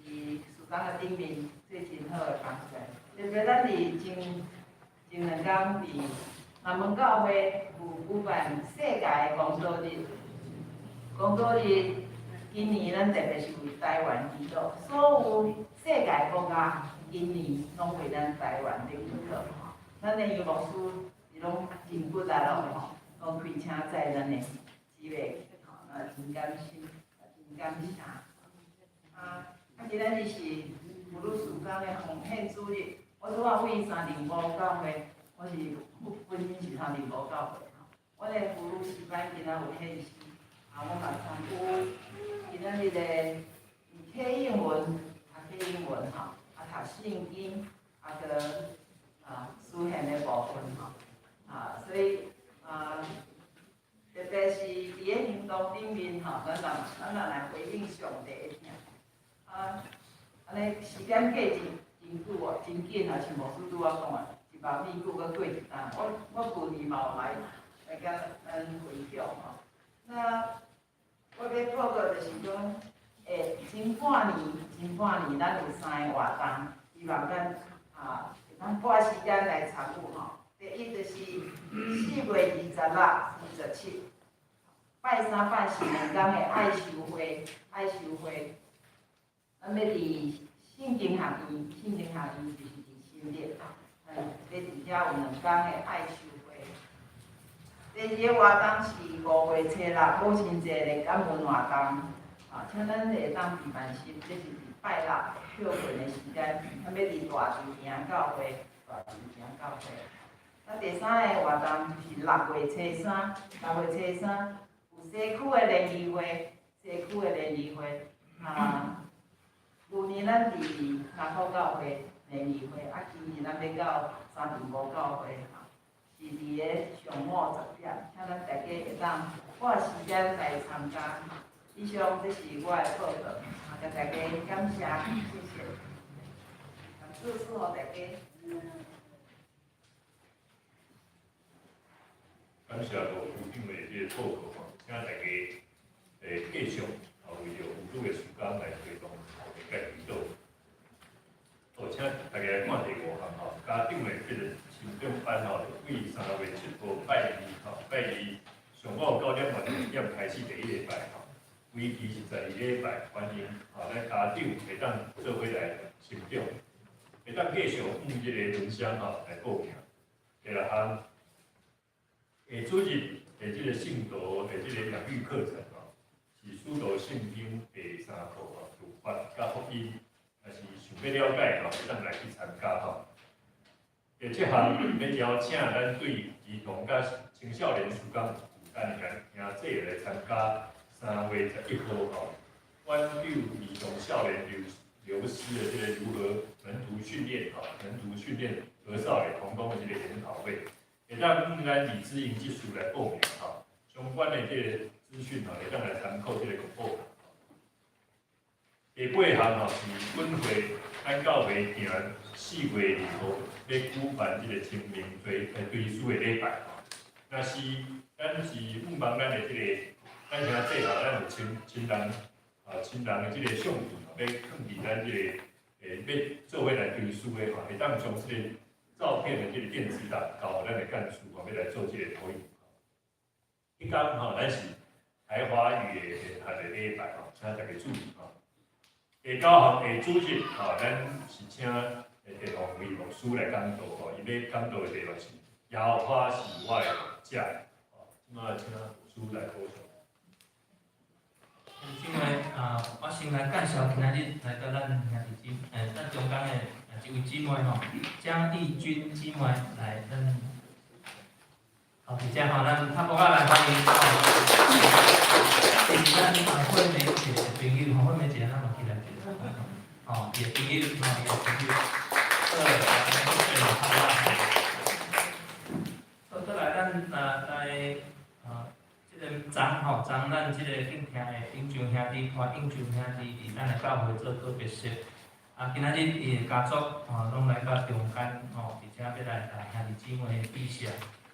伫事工的顶面做真好的工作。特别咱伫前2天伫南门教会有举办世界的工作日，工作日今年咱特别是为台湾祈祷，所有世界国家今年拢为咱台湾伫祈祷。咱的余牧师伊拢真骨力咯拢开车载咱的几位，真感心，真感谢。今仔日是妇女事工的奉献主日，我拄仔为305教会，我是本身是305教会，我的妇女诗班今仔有献诗，我嘛参与今仔日的课英文，课英文读圣经，个书宪的部分所以特别是伫个行动顶面咱来回应上帝的听。安尼时间过真久真紧像牧师拄仔讲的，1万米久搁过一单。我旧年嘛有来甲咱分享那我要报告就是讲，前半年咱有3个活动，希望咱会当拨时间来参与第一就是4月26、27，拜3拜42天的爱修会，咱要伫圣经学院就是伫新店，要伫遮有2天的爱修会。第2个活动是5月初6母亲节的感恩活动，请咱会当平安心，这是伫拜6休困的时间，咱要伫大池坪教会。第3个活动就是6月初3有西区的联谊会，旧年咱伫南口教会联谊会，今年咱要到305教会，是伫个上午10点，请咱大家会当拨时间来参加。以上这是我的报告，甲大家感谢，谢谢。祝福互大家。感谢罗副长的这个报告请大家继续为着妇女的时间来推动大家祈祷。请大家看第5项家长的这个成长班为3月7号拜2上午9点半2点开始第1礼拜为期12礼拜，欢迎咱家长会当做伙来成长，会当继续用这个文章来报名。第6项。主日的这个信徒的这个养育课程是书读圣经第3课就法甲福音，若是想要了解会当来去参加第7项要邀请咱对儿童甲青少年事工有担兄姐来参加3月11号挽救儿童少年流失的这个如何门徒训练和少年同工的这个研讨会。会当咱李志营技术来报名相关的这个资讯会当来参考这个广播。第8项是本会咱教会行4月2号要举办这个清明追思的礼拜，那是咱是盼望咱的这个咱现在最后咱有亲人的即个相片要放伫咱即个要做伙来追思的会当将即个照片的即个电子档交互咱的干事要来做即个投影。迄天咱是台华语的下个礼拜请大家注意下9号下主日咱是请地方卫牧师来讲道伊要讲道的题目是耶和华是我的家。即马请牧师来补充。因为我先来介绍今仔日来到咱兄弟咱中间的一位姊妹江丽君姊妹来咱，伫遮咱较国来欢迎是咱会媒一个朋友会媒一个咱嘛起来一个伊的朋友伊的朋友，倒来咱在即个昨咱即个敬听的英俊兄弟，看英俊兄弟伫咱的教会做个别式。今仔日伊的家族拢来到中间而且要来兄弟姊妹比赛。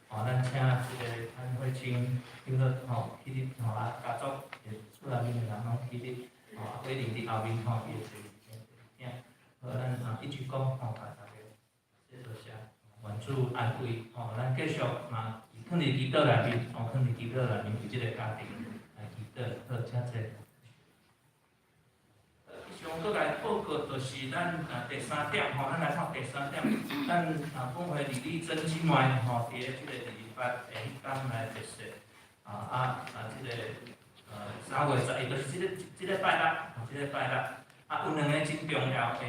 咱请即个潘慧清叫做去哩家族厝内面的人拢去哩规定伫后面伊会做影，咱一鞠躬甲大家谢谢愿主安慰咱继续嘛。放伫祈祷内面，放伫祈祷内面为即个家庭来祈祷，好，请坐。上过来报告就是咱第3点咱来看第3点，咱讲话李丽珍姊妹伫咧即个第2摆下迄天来特色即个3月11，就是即个拜六，有2个真重要的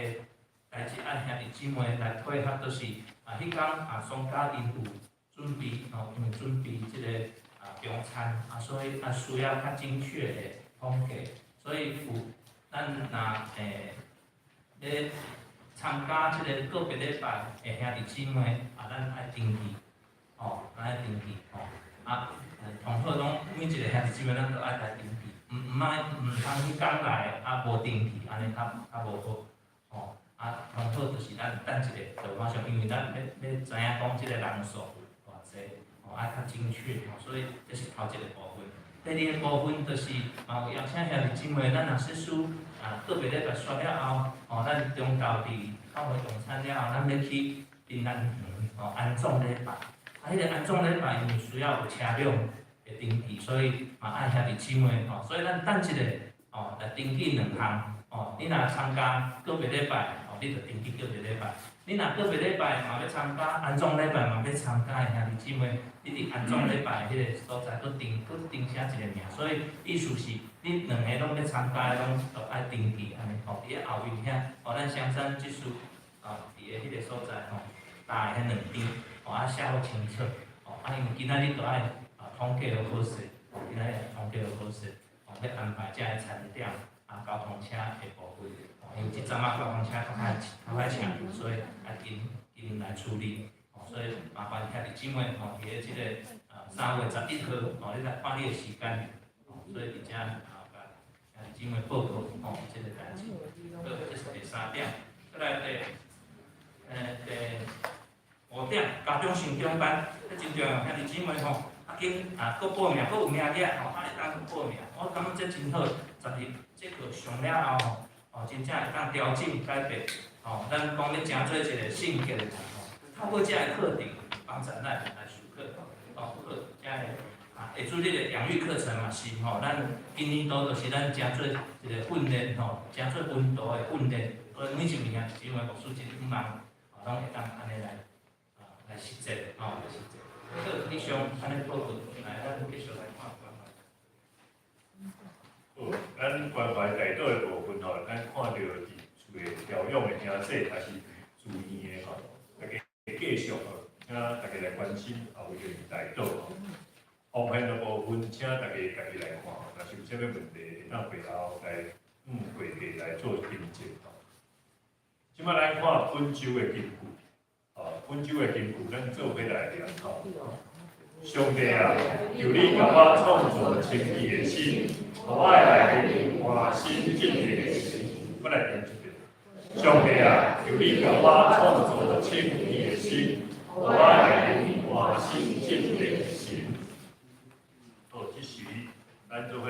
代志，兄弟姊妹来配合，就是迄天双家庭有准备因为准备即个中餐所以需要较精确的统计，所以有咱咧参加即个个别礼拜的兄弟姊妹咱爱登记咱爱登记同好拢每一个兄弟姊妹咱都爱来登记，毋通迄天来无登记，安尼较无好同好就是咱等一下就马上，因为咱要知影讲即个人数。爱较精确所以这是头一个部分。第2个部分就是有邀请兄弟姊妹，咱若说书个别礼拜刷了后，咱中昼伫教会用餐了后，咱要去平安园安葬礼拜。迄个安葬礼拜因为需要有车辆的登记，所以爱兄弟姊妹所以咱等一下来登记2项你若参加个别礼拜你就登记个别礼拜。你若个别礼拜嘛要参加，安葬礼拜嘛要参加的兄弟姊妹，你伫安葬礼拜迄个所在佫定写一个名，所以意思是你2个拢要参加的拢都爱登记安尼伫咧后面遐咱香山技术伫咧迄个所在搭的迄2张写好清楚因为今仔日都爱统计落好势，今仔日统计落好势要安排遮个餐点交通车的部分。因为即阵交通车较歹请，所以爱紧来处理。所以麻烦兄弟姊妹伫咧即个3月11号你来看你的时间所以伫遮甲兄弟姊妹报告即个代志。好，这是第3点。再来第5点，家长成长班，真重要，兄弟姊妹紧佫报名，佫有名额会当报名。我感觉这真好，12这个上了后。真正会当调整改变，咱讲要诚做一个性格的人透过这个课程帮助咱来授课，这个下主日的养育课程嘛是咱今年度就是咱诚做一个训练诚做温度的训练，所以每一名兄弟姊妹牧师真忙，拢会当安尼来实践来实践。好，以上安尼报告，来咱继续来看。好，咱关怀大道的部分咱看到伫厝的调养的兄弟还是住院的大家继续请大家来关心后面的大道后片的部分，请大家来看，若是有啥物问题，会当背后来会计来做评鉴即摆来看本周的金句本周的金句，咱做伙来念上帝求你甲我创造清义的心。我爱来给你欢心敬礼的心，我来念一遍。上帝求你甲我创造清义的心，我爱来给你欢心敬礼的心。好，这时咱做伙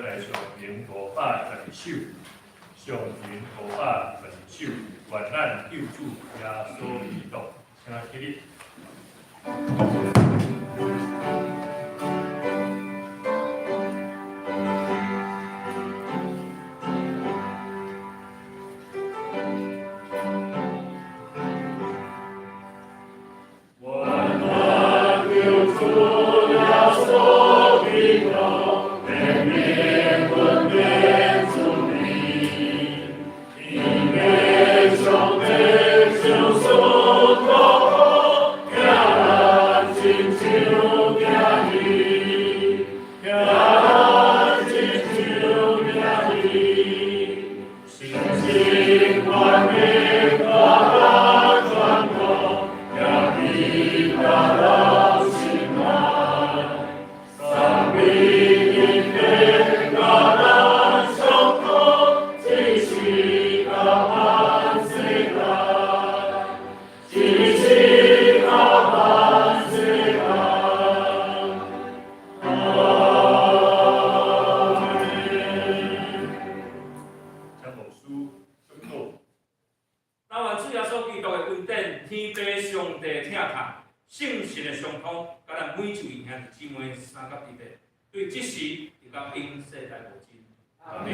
家己手，上云520手，愿咱救主耶稣基督，请起立。对即时就到永世代无尽。阿门。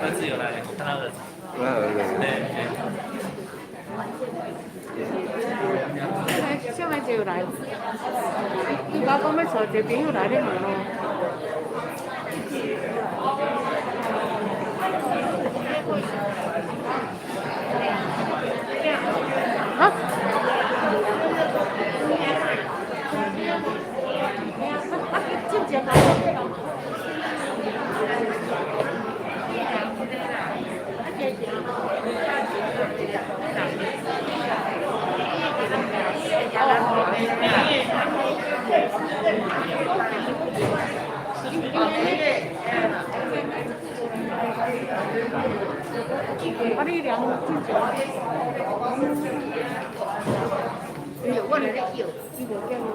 儿子有来，看到儿子。对。小孩子又来，你爸讲要找一个朋友来咧问咯。啊？真正来。我哩量真少。我来咧叫，伊无叫我。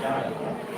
哦，